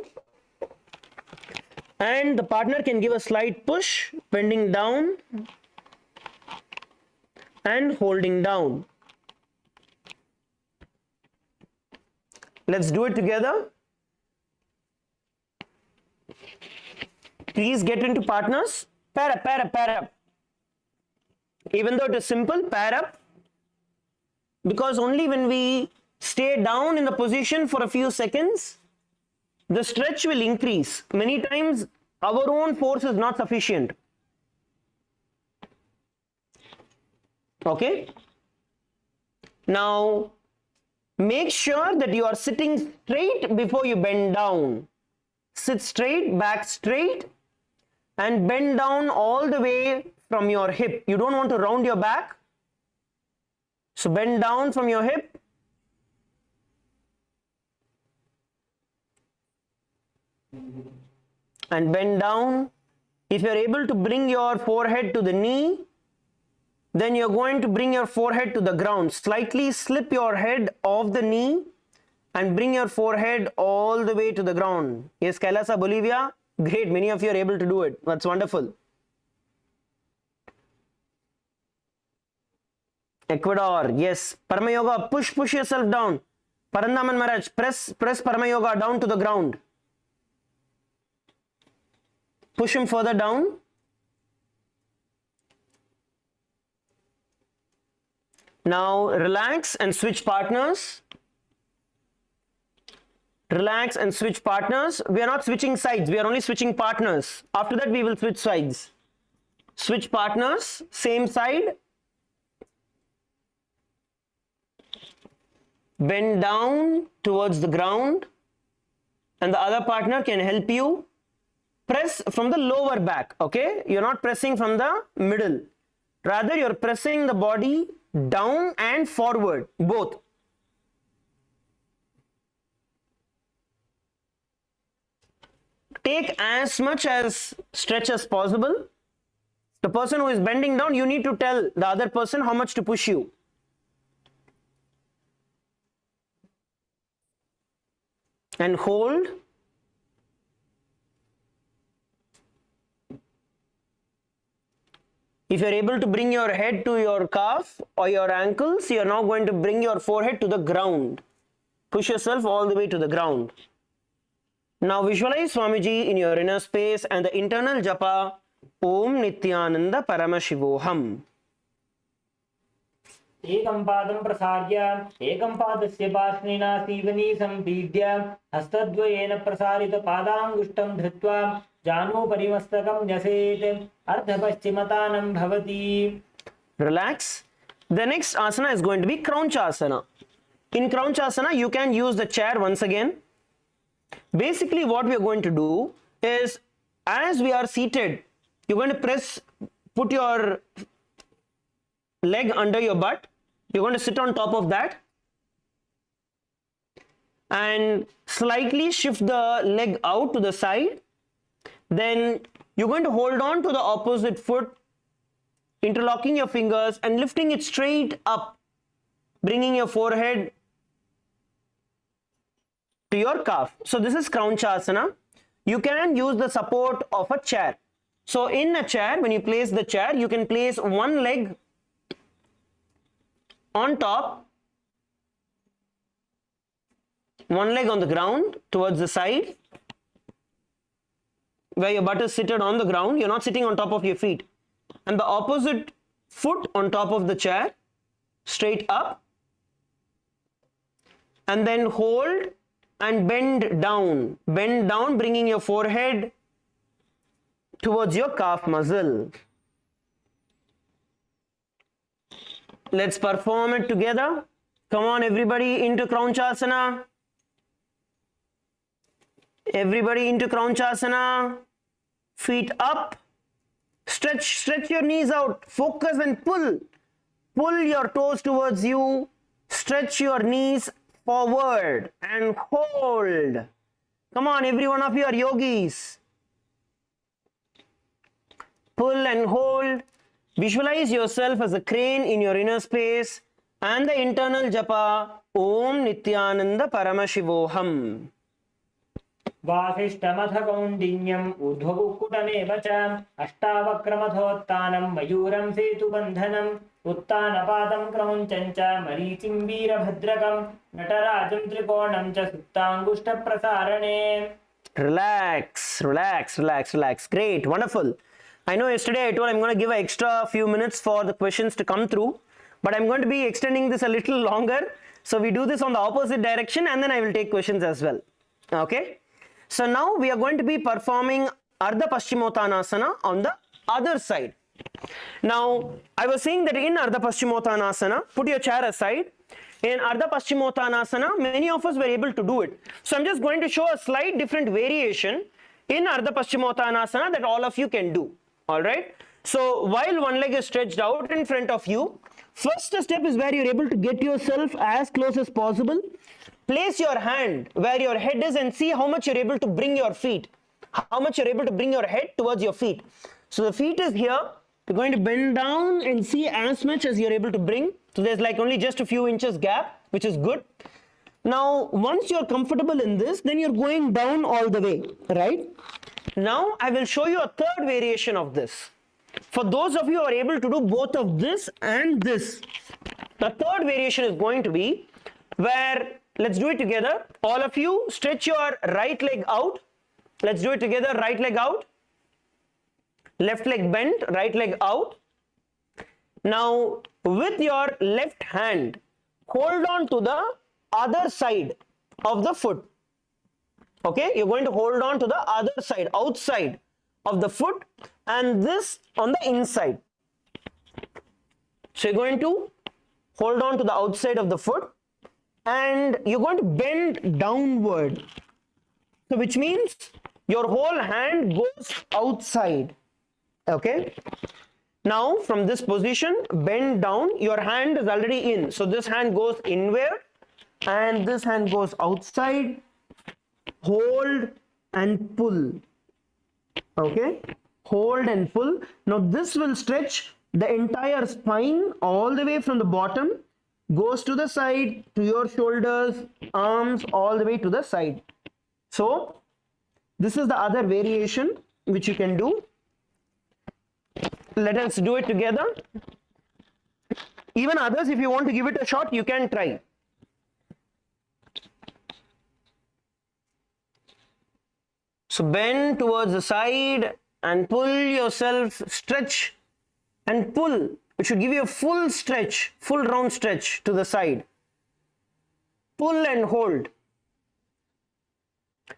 And the partner can give a slight push, bending down and holding down. Let's do it together. Please get into partners. Pair up, pair up, pair up. Even though it is simple, pair up. Because only when we stay down in the position for a few seconds, the stretch will increase. Many times our own force is not sufficient. Okay? Now, make sure that you are sitting straight before you bend down. Sit straight, back straight, and bend down all the way from your hip. You don't want to round your back. So bend down from your hip. And bend down. If you're able to bring your forehead to the knee, then you're going to bring your forehead to the ground. Slightly slip your head off the knee and bring your forehead all the way to the ground. Yes, Kailasa, Bolivia? Great, many of you are able to do it. That's wonderful. Ecuador, yes. Parama Yoga, push yourself down. Parandaman Maharaj, press Parama Yoga down to the ground. Push him further down. Now relax and switch partners. Relax and switch partners. We are not switching sides. We are only switching partners. After that, we will switch sides. Switch partners. Same side. Bend down towards the ground. And the other partner can help you. Press from the lower back. Okay? You're not pressing from the middle. Rather, you're pressing the body down and forward. Both. Take as much as stretch as possible. The person who is bending down, you need to tell the other person how much to push you. And hold. If you are able to bring your head to your calf or your ankles, you are now going to bring your forehead to the ground. Push yourself all the way to the ground. Now visualize Swamiji in your inner space and the internal japa Om Nithyananda Paramashivoham.
एकं पादं प्रसार्य एकं पादस्य पार्श्वेना सीवनी सम्पीड्य हस्तद्वयेन प्रसारितपादाङ्गुष्ठं धृत्वा जानुभरिमस्तकं न्यसेत् अर्धपश्चिमतानं भवति.
Relax. The next asana is going to be Kraunchasana. In Kraunchasana, you can use the chair once again. Basically, what we are going to do is, as we are seated, you're going to put your leg under your butt. You're going to sit on top of that and slightly shift the leg out to the side. Then you're going to hold on to the opposite foot, interlocking your fingers and lifting it straight up, bringing your forehead to your calf. So this is Kraunchasana. You can use the support of a chair. So in a chair, when you place the chair, you can place one leg on top, one leg on the ground towards the side, where your butt is seated on the ground. You're not sitting on top of your feet. And the opposite foot on top of the chair, straight up, and then hold and bend down, bringing your forehead towards your calf muscle. Let's perform it together. Come on, everybody into Kraunchasana. Everybody into Kraunchasana. Feet up. Stretch your knees out. Focus and pull. Pull your toes towards you. Stretch your knees forward and hold. Come on, every one of you are yogis. Pull and hold. Visualize yourself as a crane in your inner space and the internal japa Om Nithyananda Paramashivoham.
वासिष्ठमथ कौण्डिन्यम् ऊर्ध्वकुक्कुटमेव च अष्टावक्रमथोत्तानं मयूरं सेतुबन्धनम् उत्तानपादं क्रौञ्चं च मरीचिं वीरभद्रकं नटराजं त्रिकोणं च सुप्ताङ्गुष्ठप्रसारणे.
Relax. Great, wonderful. I know yesterday I told I'm going to give an extra few minutes for the questions to come through, but I'm going to be extending this a little longer. So we do this on the opposite direction and then I will take questions as well. Okay. So now we are going to be performing Ardha Paschimottanasana on the other side. Now I was saying that in Ardha Paschimottanasana, put your chair aside. In Ardha Paschimottanasana, many of us were able to do it. So I'm just going to show a slight different variation in Ardha Paschimottanasana that all of you can do. Alright. So while one leg is stretched out in front of you, first step is where you're able to get yourself as close as possible. Place your hand where your head is and see how much you're able to bring your feet. How much you're able to bring your head towards your feet. So the feet is here. You're going to bend down and see as much as you're able to bring. So there's like only just a few inches gap, which is good. Now, once you're comfortable in this, then you're going down all the way, right? Now, I will show you a third variation of this. For those of you who are able to do both of this and this, the third variation is going to be where, let's do it together. All of you stretch your right leg out. Let's do it together. Right leg out. Left leg bent, right leg out. Now, with your left hand, hold on to the other side of the foot. Okay, you're going to hold on to the other side, outside of the foot, and this on the inside. So you're going to hold on to the outside of the foot and you're going to bend downward. So which means your whole hand goes outside. Okay. Now from this position, bend down, your hand is already in. So this hand goes inward and this hand goes outside. Hold and pull. Okay. Hold and pull. Now this will stretch the entire spine all the way from the bottom, goes to the side, to your shoulders, arms, all the way to the side. So this is the other variation which you can do. Let us do it together. Even others, if you want to give it a shot, you can try. So bend towards the side and pull yourself, stretch and pull. It should give you a full stretch, full round stretch to the side. Pull and hold.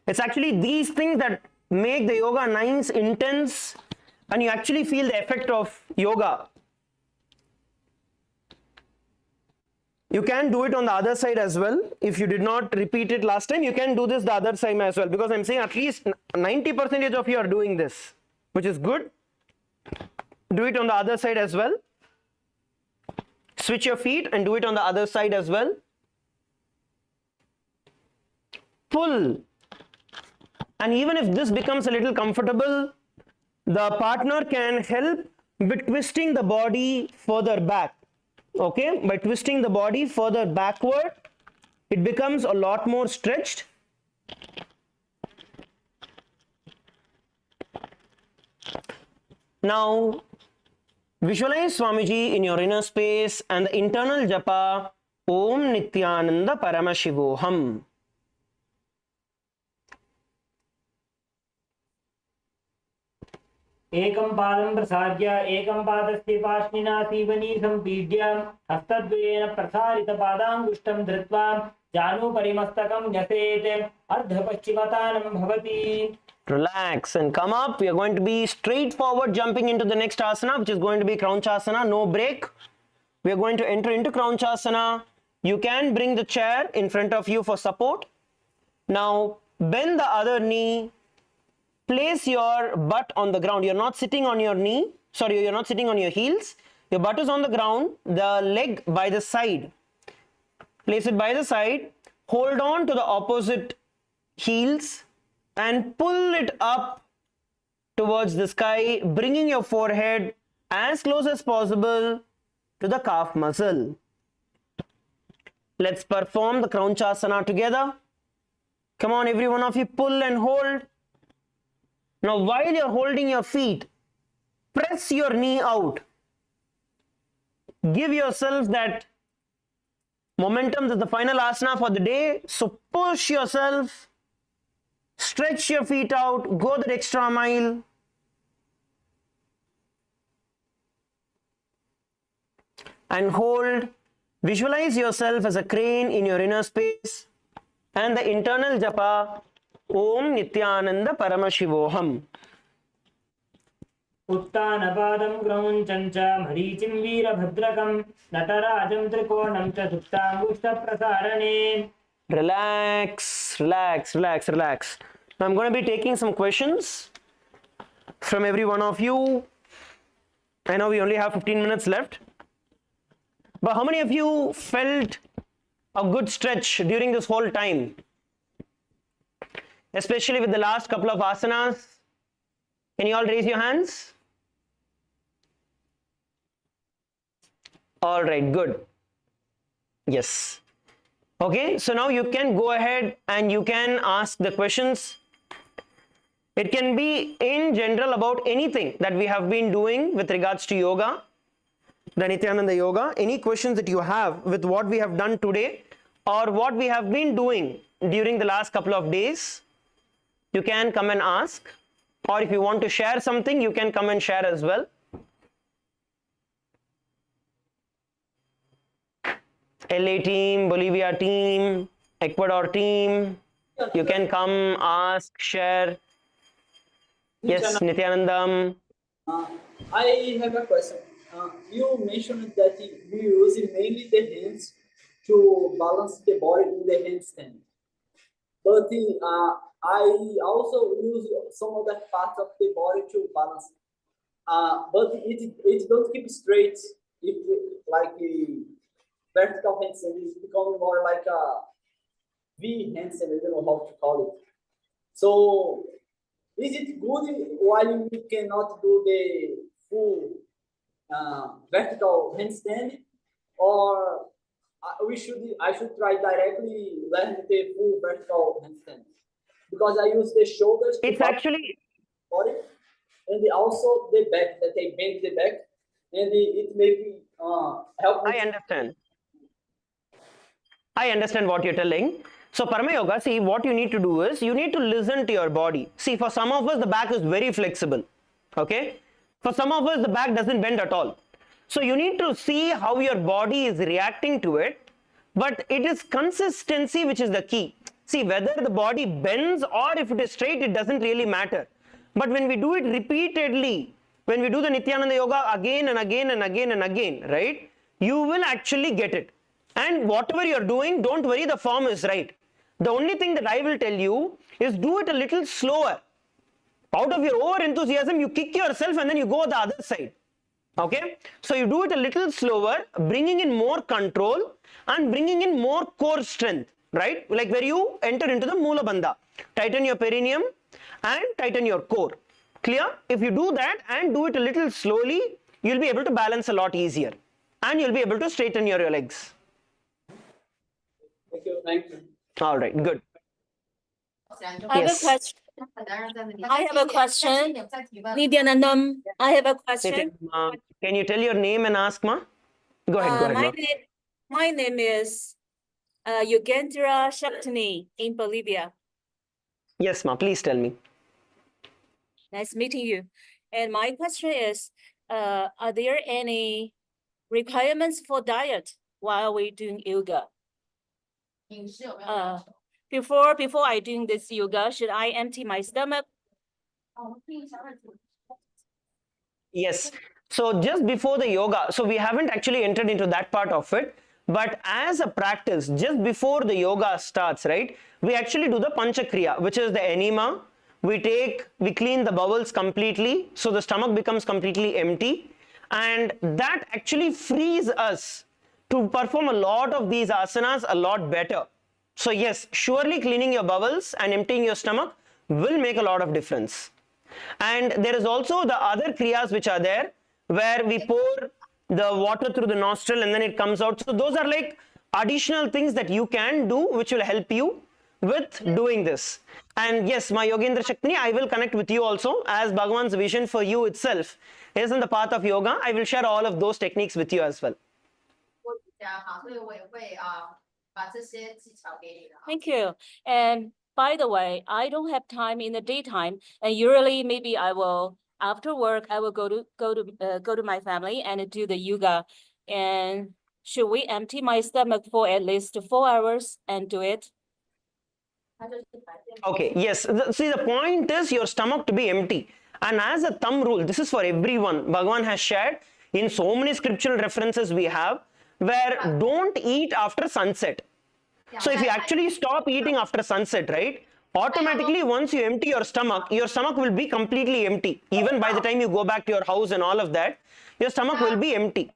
It's actually these things that make the yoga nice, intense, and you actually feel the effect of yoga. You can do it on the other side as well. If you did not repeat it last time, you can do this the other side as well, because I'm saying at least 90% of you are doing this, which is good. Do it on the other side as well. Switch your feet and do it on the other side as well. Pull. And even if this becomes a little comfortable, the partner can help with twisting the body further back. Okay, by twisting the body further backward, it becomes a lot more stretched. Now, visualize Swamiji in your inner space and the internal japa Om Nithyananda Paramashivoham.
एकं पादं प्रसाद्य एकं पादस्य पार्श्विना सीवनी सम्पीड्य हस्तद्वयेन प्रसारितपादाङ्गुष्ठं धृत्वा जानुपरिमस्तकं न्यसेत् अर्धपश्चिमतानं भवति.
Relax and come up. We are going to be straightforward jumping into the next asana, which is going to be Kraunchasana. No break. We are going to enter into Kraunchasana. You can bring the chair in front of you for support. Now bend the other knee. Place your butt on the ground. You're not sitting on your knee. Sorry, you're not sitting on your heels. Your butt is on the ground. The leg by the side. Place it by the side. Hold on to the opposite heels and pull it up towards the sky, bringing your forehead as close as possible to the calf muscle. Let's perform the Kraunchasana together. Come on, every one of you, pull and hold. Now, while you're holding your feet, press your knee out. Give yourself that momentum. That's the final asana for the day. So push yourself, stretch your feet out, go that extra mile. And hold. Visualize yourself as a crane in your inner space and the internal japa Om Nithyananda Paramashivoham.
उत्तानपादं क्रौञ्चं च मरीचिं वीरभद्रकं नटराजं त्रिकोणं च सुप्ताङ्गुष्ठप्रसारणे.
Relax, relax, relax, relax. Now I'm going to be taking some questions from every one of you. I know we only have 15 minutes left. But how many of you felt a good stretch during this whole time? Especially with the last couple of asanas. Can you all raise your hands? All right, good. Yes. Okay, so now you can go ahead and you can ask the questions. It can be in general about anything that we have been doing with regards to yoga, the Nithyananda yoga. Any questions that you have with what we have done today or what we have been doing during the last couple of days, you can come and ask. Or if you want to share something, you can come and share as well. LA team, Bolivia team, Ecuador team, you can come, ask, share. Yes, Nithyanandam.
I have a question. You mentioned that we use mainly the hands to balance the body in the handstand. But I also use some other parts of the body to balance. But it don't keep straight. If like a vertical handstand is becoming more like a V handstand. I don't know how to call it. So is it good while we cannot do the full vertical handstand, or I should try directly learn the full vertical handstand? Because I use the shoulders.
It's actually
body, and also the back, that I bend the back, and it makes me help me.
I understand what you're telling. So Parama Yoga, see, what you need to do is you need to listen to your body. See, for some of us the back is very flexible, okay? For some of us the back doesn't bend at all. So you need to see how your body is reacting to it, but it is consistency which is the key. See, whether the body bends or if it is straight, it doesn't really matter. But when we do it repeatedly, when we do the Nithyananda Yoga again and again and again and again, right, you will actually get it. And whatever you're doing, don't worry, the form is right. The only thing that I will tell you is do it a little slower. Out of your over enthusiasm, you kick yourself and then you go the other side. Okay, so you do it a little slower, bringing in more control and bringing in more core strength, right? Like where you enter into the Moola Bandha. Tighten your perineum and tighten your core. Clear? If you do that and do it a little slowly, you'll be able to balance a lot easier and you'll be able to straighten your legs.
Thank you. Thank you.
All right, good.
I have a question. I have a question. Nithyanandam, I have a question.
Can you tell your name and ask, ma? Go ahead, ma.
My name is Yogendra Shaktini in Bolivia.
Yes, ma, please tell me.
Nice meeting you. And my question is, are there any requirements for diet while we're doing yoga? Before I doing this yoga, should I empty my stomach?
Yes. So just before the yoga, so we haven't actually entered into that part of it, but as a practice, just before the yoga starts, right, we actually do the Panchakriya, which is the enema. We clean the bowels completely, so the stomach becomes completely empty, and that actually frees us to perform a lot of these asanas a lot better. So yes, surely cleaning your bowels and emptying your stomach will make a lot of difference. And there is also the other kriyas which are there, where we pour the water through the nostril and then it comes out. So those are like additional things that you can do which will help you with doing this. And yes, my Yogendra Shaktini, I will connect with you also, as Bhagavan's vision for you itself is in the path of yoga. I will share all of those techniques with you as well.
Thank you. And by the way, I don't have time in the daytime, and usually maybe I will after work I will go to my family and do the yoga. And should we empty my stomach for at least 4 hours and do it?
Okay, yes. See, the point is your stomach to be empty. And as a thumb rule, this is for everyone. Bhagavan has shared in so many scriptural references we have, where don't eat after sunset. So if you actually stop eating after sunset, right, automatically once you empty your stomach will be completely empty. Even by the time you go back to your house and all of that, your stomach will be empty.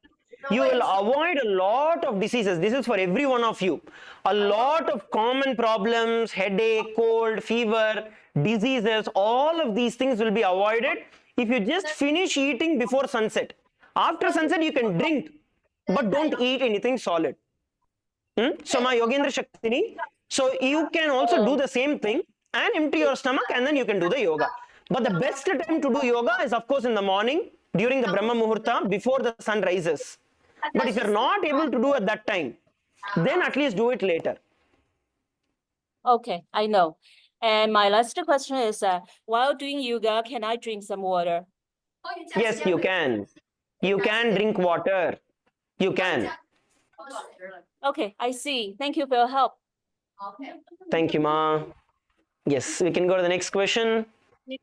You will avoid a lot of diseases. This is for every one of you. A lot of common problems, headache, cold, fever, diseases, all of these things will be avoided if you just finish eating before sunset. After sunset, you can drink, but don't eat anything solid. So my Yogendra Shaktini, so you can also do the same thing and empty your stomach and then you can do the yoga. But the best time to do yoga is of course in the morning during the Brahma Muhurta before the sun rises. But if you're not able to do at that time, then at least do it later.
Okay, I know. And my last question is, while doing yoga, can I drink some water?
Yes, you can. You can drink water. You can.
Okay, I see. Thank you for your help.
Thank you, ma. Yes, we can go to the next question.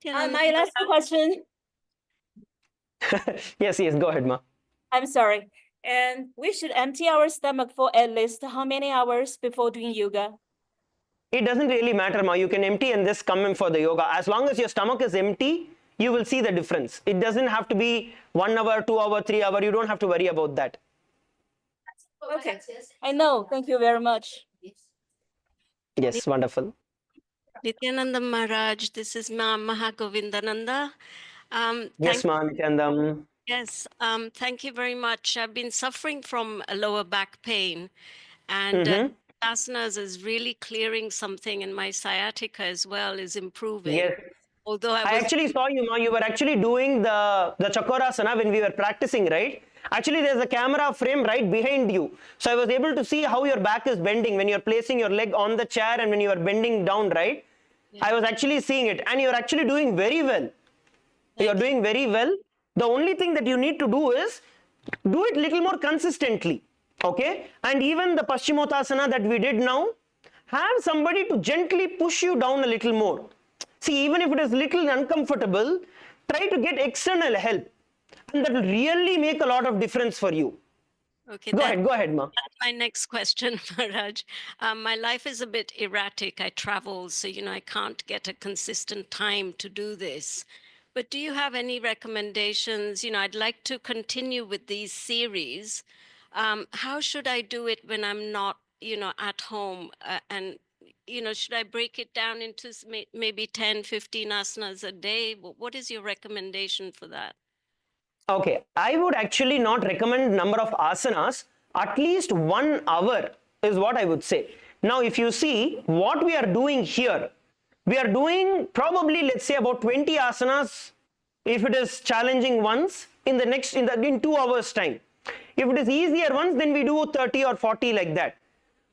My last question.
Yes, go ahead, ma.
I'm sorry. And we should empty our stomach for at least how many hours before doing yoga?
It doesn't really matter, ma. You can empty and just come in for the yoga. As long as your stomach is empty, you will see the difference. It doesn't have to be 1 hour, 2 hour, 3 hour. You don't have to worry about that.
Okay, I know. Thank you very much.
Yes, wonderful.
Nithyananda Maharaj, this is Ma Mahagovindananda.
Yes, ma, Nityanandam.
Yes, thank you very much. I've been suffering from a lower back pain, and asanas is really clearing something, and my sciatica as well is improving.
Yes.
Although
I actually saw you, ma. You were actually doing the Chakorasana when we were practicing, right? Actually, there's a camera frame right behind you. So I was able to see how your back is bending when you're placing your leg on the chair and when you are bending down, right?
Yeah.
I was actually seeing it, and you're actually doing very well. You're doing very well. The only thing that you need to do is do it little more consistently. Okay? And even the Paschimottanasana that we did now, have somebody to gently push you down a little more. See, even if it is little uncomfortable, try to get external help. And that will really make a lot of difference for you.
Okay,
Go ahead, Ma.
that's my next question, Maharaj. My life is a bit erratic. I travel, so I can't get a consistent time to do this. But do you have any recommendations? I'd like to continue with these series. How should I do it when I'm not, at home? And should I break it down into maybe 10, 15 asanas a day? What is your recommendation for that?
Okay, I would actually not recommend number of asanas. At least 1 hour is what I would say. Now, if you see what we are doing here, we are doing probably, let's say, about 20 asanas if it is challenging ones in 2 hours time. If it is easier ones, then we do 30 or 40 like that.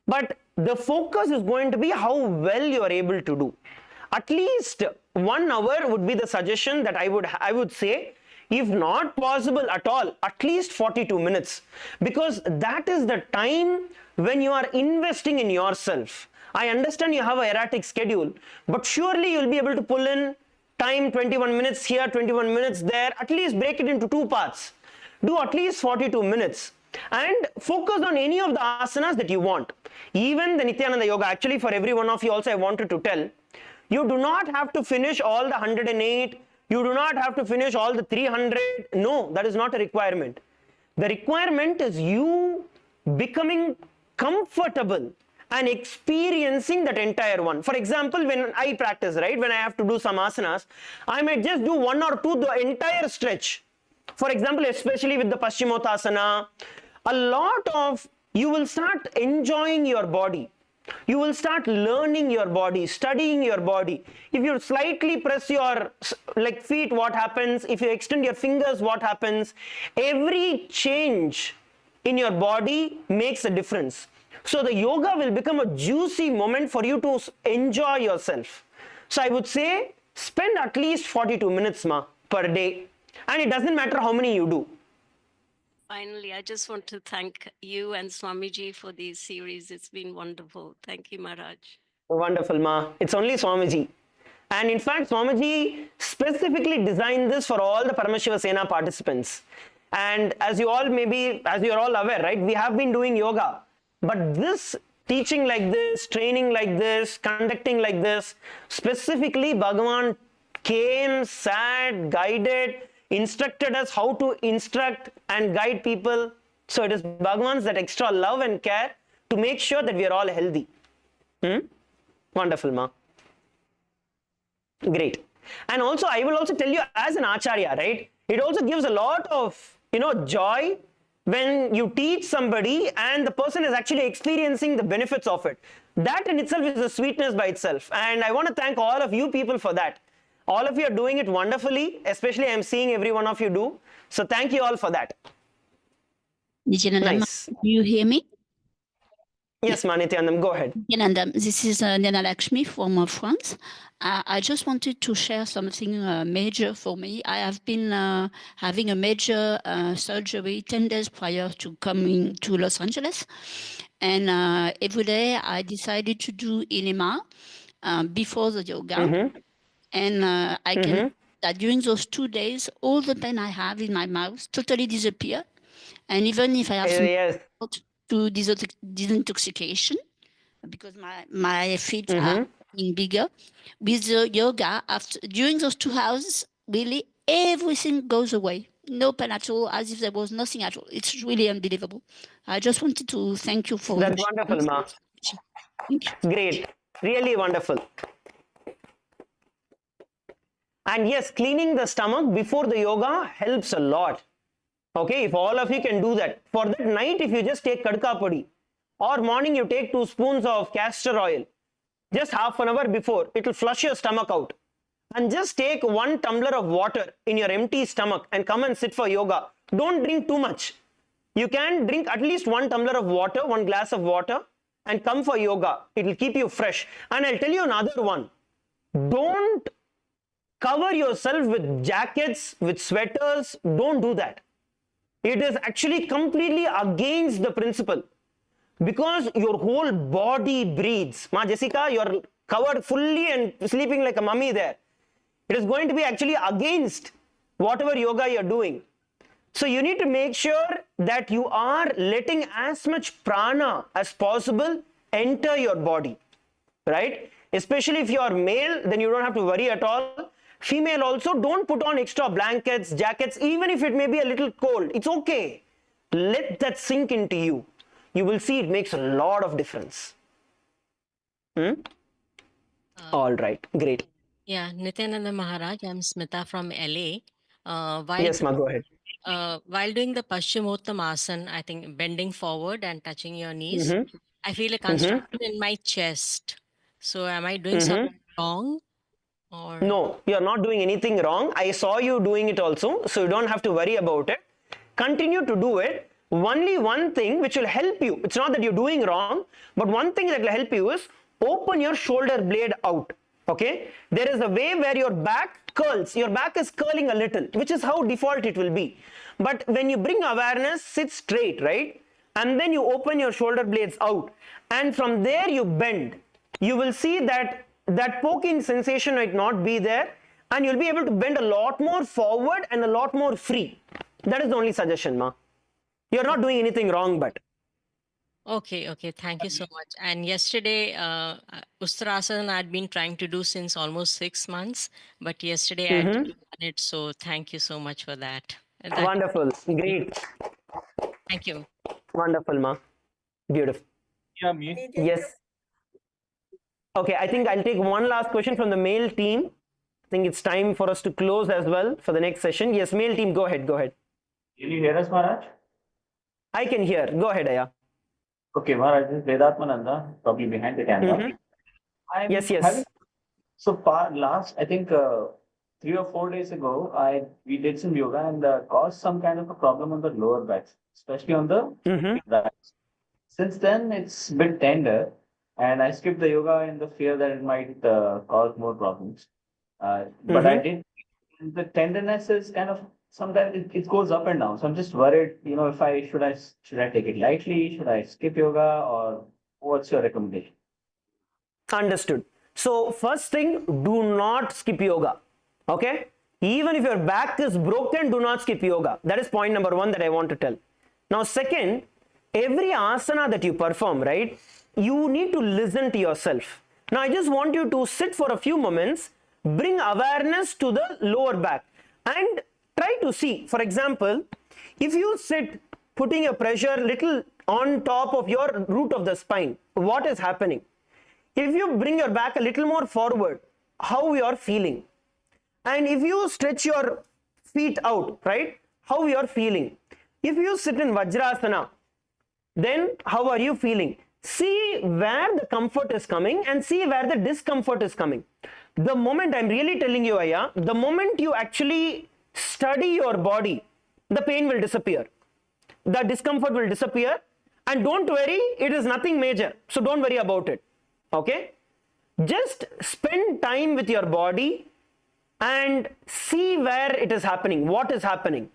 But the focus is going to be how well you are able to do. At least 1 hour would be the suggestion that I would say. If not possible at all, at least 42 minutes, because that is the time when you are investing in yourself. I understand you have an erratic schedule, but surely you'll be able to pull in time 21 minutes here, 21 minutes there. At least break it into 2 parts. Do at least 42 minutes and focus on any of the asanas that you want. Even the Nithyananda Yoga, actually for every one of you also I wanted to tell, you do not have to finish all the 108. You do not have to finish all the 300. No, that is not a requirement. The requirement is you becoming comfortable and experiencing that entire one. For example, when I practice, right, when I have to do some asanas, I might just do 1 or 2 the entire stretch. For example, especially with the Paschimottanasana, you will start enjoying your body. You will start learning your body, studying your body. If you slightly press your feet, what happens? If you extend your fingers, what happens? Every change in your body makes a difference. So the yoga will become a juicy moment for you to enjoy yourself. So I would say spend at least 42 minutes per day. And it doesn't matter how many you do.
Finally, I just want to thank you and Swamiji for these series. It's been wonderful. Thank you, Maharaj.
Wonderful, Ma. It's only Swamiji. And in fact, Swamiji specifically designed this for all the Paramashiva Sena participants. And as you're all aware, right, we have been doing yoga. But this teaching like this, training like this, conducting like this, specifically Bhagavan came, sat, guided, instructed us how to instruct and guide people. So it is Bhagavan's that extra love and care to make sure that we are all healthy. Wonderful, Ma. Great. And also, I will also tell you as an Acharya, right? It also gives a lot of, joy when you teach somebody and the person is actually experiencing the benefits of it. That in itself is a sweetness by itself. And I want to thank all of you people for that. All of you are doing it wonderfully, especially I am seeing every one of you do. So thank you all for that.
Nithyananda,
Nice.
do you hear me?
Yes, Nithyananda, go ahead.
Nithyananda, this is Nana Lakshmi from France. I just wanted to share something major for me. I have been having a major surgery 10 days prior to coming to Los Angeles. And every day I decided to do enema before the yoga. And I can that during those 2 days, all the pain I have in my mouth totally disappear. And even if I have some to disintoxication, because my feet are getting bigger, with the yoga, during those 2 hours, really everything goes away. No pain at all, as if there was nothing at all. It's really unbelievable. I just wanted to thank you for
That's wonderful, Ma.
Thank you.
Great. Really wonderful. And yes, cleaning the stomach before the yoga helps a lot. Okay, if all of you can do that. For that night, if you just take kadka podi, or morning you take 2 spoons of castor oil, just half an hour before, it will flush your stomach out. And just take 1 tumbler of water in your empty stomach and come and sit for yoga don't drink too much. You can drink at least 1 tumbler of water, 1 glass of water, and come for yoga. It will keep you fresh. And I'll tell you another one. Don't cover yourself with jackets, with sweaters. Don't do that. It is actually completely against the principle, because your whole body breathes. Ma Jessica, you're covered fully and sleeping like a mummy there. It is going to be actually against whatever yoga you're doing. So you need to make sure that you are letting as much prana as possible enter your body, right? Especially if you are male, then you don't have to worry at all. Female also, don't put on extra blankets, jackets, even if it may be a little cold. It's okay. Let that sink into you. You will see it makes a lot of difference. All right, great.
Yeah, Nithyananda Maharaj, I'm Smita from LA.
Yes, ma, go ahead.
While doing the Paschimottanasana, I think bending forward and touching your knees, I feel a constriction in my chest. So am I doing something wrong? Or
No, you're not doing anything wrong. I saw you doing it also, so you don't have to worry about it. Continue to do it. Only one thing which will help you, it's not that you're doing wrong, but one thing that will help you is open your shoulder blade out. Okay, there is a way where your back curls, your back is curling a little, which is how default it will be. But when you bring awareness, sit straight, right? And then you open your shoulder blades out, and from there you bend. You will see that that poking sensation might not be there, and you'll be able to bend a lot more forward and a lot more free. That is the only suggestion, ma. You're not doing anything wrong, but.
okay, thank you so much. And yesterday, Ustrasana I'd been trying to do since almost 6 months, but yesterday I did it, so thank you so much for that.
Wonderful, great.
Thank you.
Wonderful, ma. Beautiful.
Yeah, me.
Yes. Okay, I think I'll take one last question from the male team. I think it's time for us to close as well for the next session. Yes, male team, go ahead, go ahead.
Can you hear us, Maharaj?
I can hear. Go ahead, Aya.
Okay, Maharaj, this is Vedatmananda, probably behind the camera.
Yes.
So last, I think 3 or 4 days ago, we did some yoga and caused some kind of a problem on the lower back, especially on the right. Since then, it's a bit tender, and I skipped the yoga in the fear that it might cause more problems. But I did. The tenderness is kind of sometimes it goes up and down. So I'm just worried. If should I take it lightly? Should I skip yoga, or what's your recommendation?
Understood. So first thing, do not skip yoga. Okay. Even if your back is broken, do not skip yoga. That is point number 1 that I want to tell. Now, second, every asana that you perform, right, you need to listen to yourself. Now, I just want you to sit for a few moments, bring awareness to the lower back, and try to see, for example, if you sit putting your pressure little on top of your root of the spine, what is happening? If you bring your back a little more forward, how you are feeling? And if you stretch your feet out, right, how you are feeling? If you sit in Vajrasana, then how are you feeling? See where the comfort is coming and see where the discomfort is coming. The moment, I'm really telling you, Aya, the moment you actually study your body, the pain will disappear. The discomfort will disappear. And don't worry, it is nothing major. So don't worry about it. Okay? Just spend time with your body and see where it is happening, what is happening.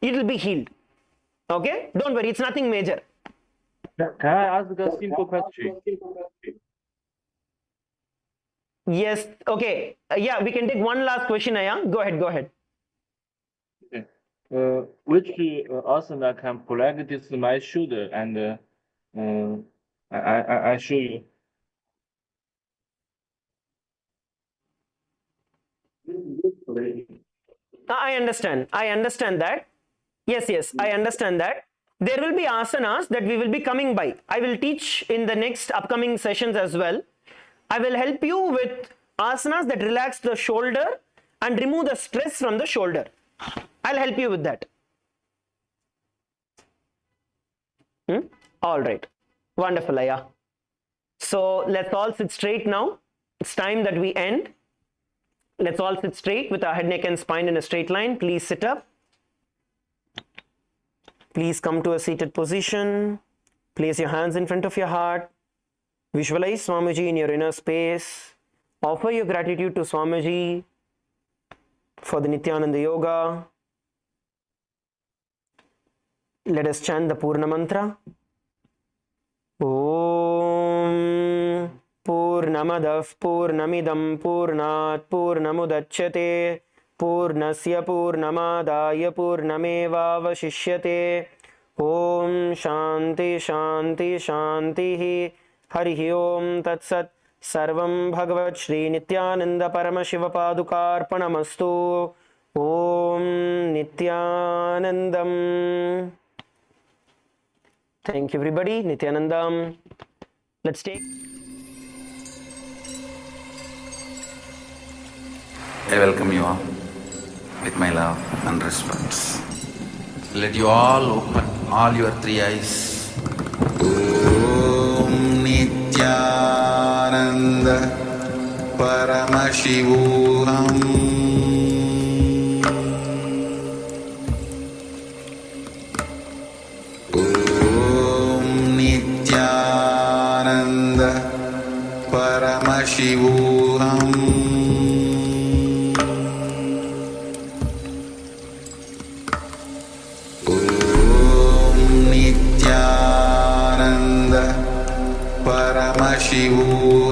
It will be healed. Okay? Don't worry, it's nothing major.
Can I ask a simple question?
Yes. Okay. Yeah, we can take one last question, Aya. Go ahead.
Okay. Which asana can practice my shoulder, and I show you.
I understand that. Yes, I understand that. There will be asanas that we will be coming by. I will teach in the next upcoming sessions as well. I will help you with asanas that relax the shoulder and remove the stress from the shoulder. I'll help you with that. All right. Wonderful, Aya. So let's all sit straight now. It's time that we end. Let's all sit straight with our head, neck, and spine in a straight line. Please sit up. please come to a seated position. Place your hands in front of your heart. Visualize Swamiji in your inner space. Offer your gratitude to Swamiji for the Nithyananda Yoga. Let us chant the Purna Mantra. Om Purnamadav Purnamidam Purnat Purnamudachyate Purnasya Purnamadaya Purnameva Vashishyate. Om Shanti Shanti Shanti Harihi Om Tat Sat. Sarvam Bhagavat Shri Nithyananda Paramashiva Padukarpanamastu. Om Nithyanandam. Thank you, everybody. Nithyanandam. Let's take.
I welcome you all with my love and respect. Let you all open all your three eyes. Om Nithyananda Paramashivoham. Paramashivoham. Om Nithyananda Paramashivoham.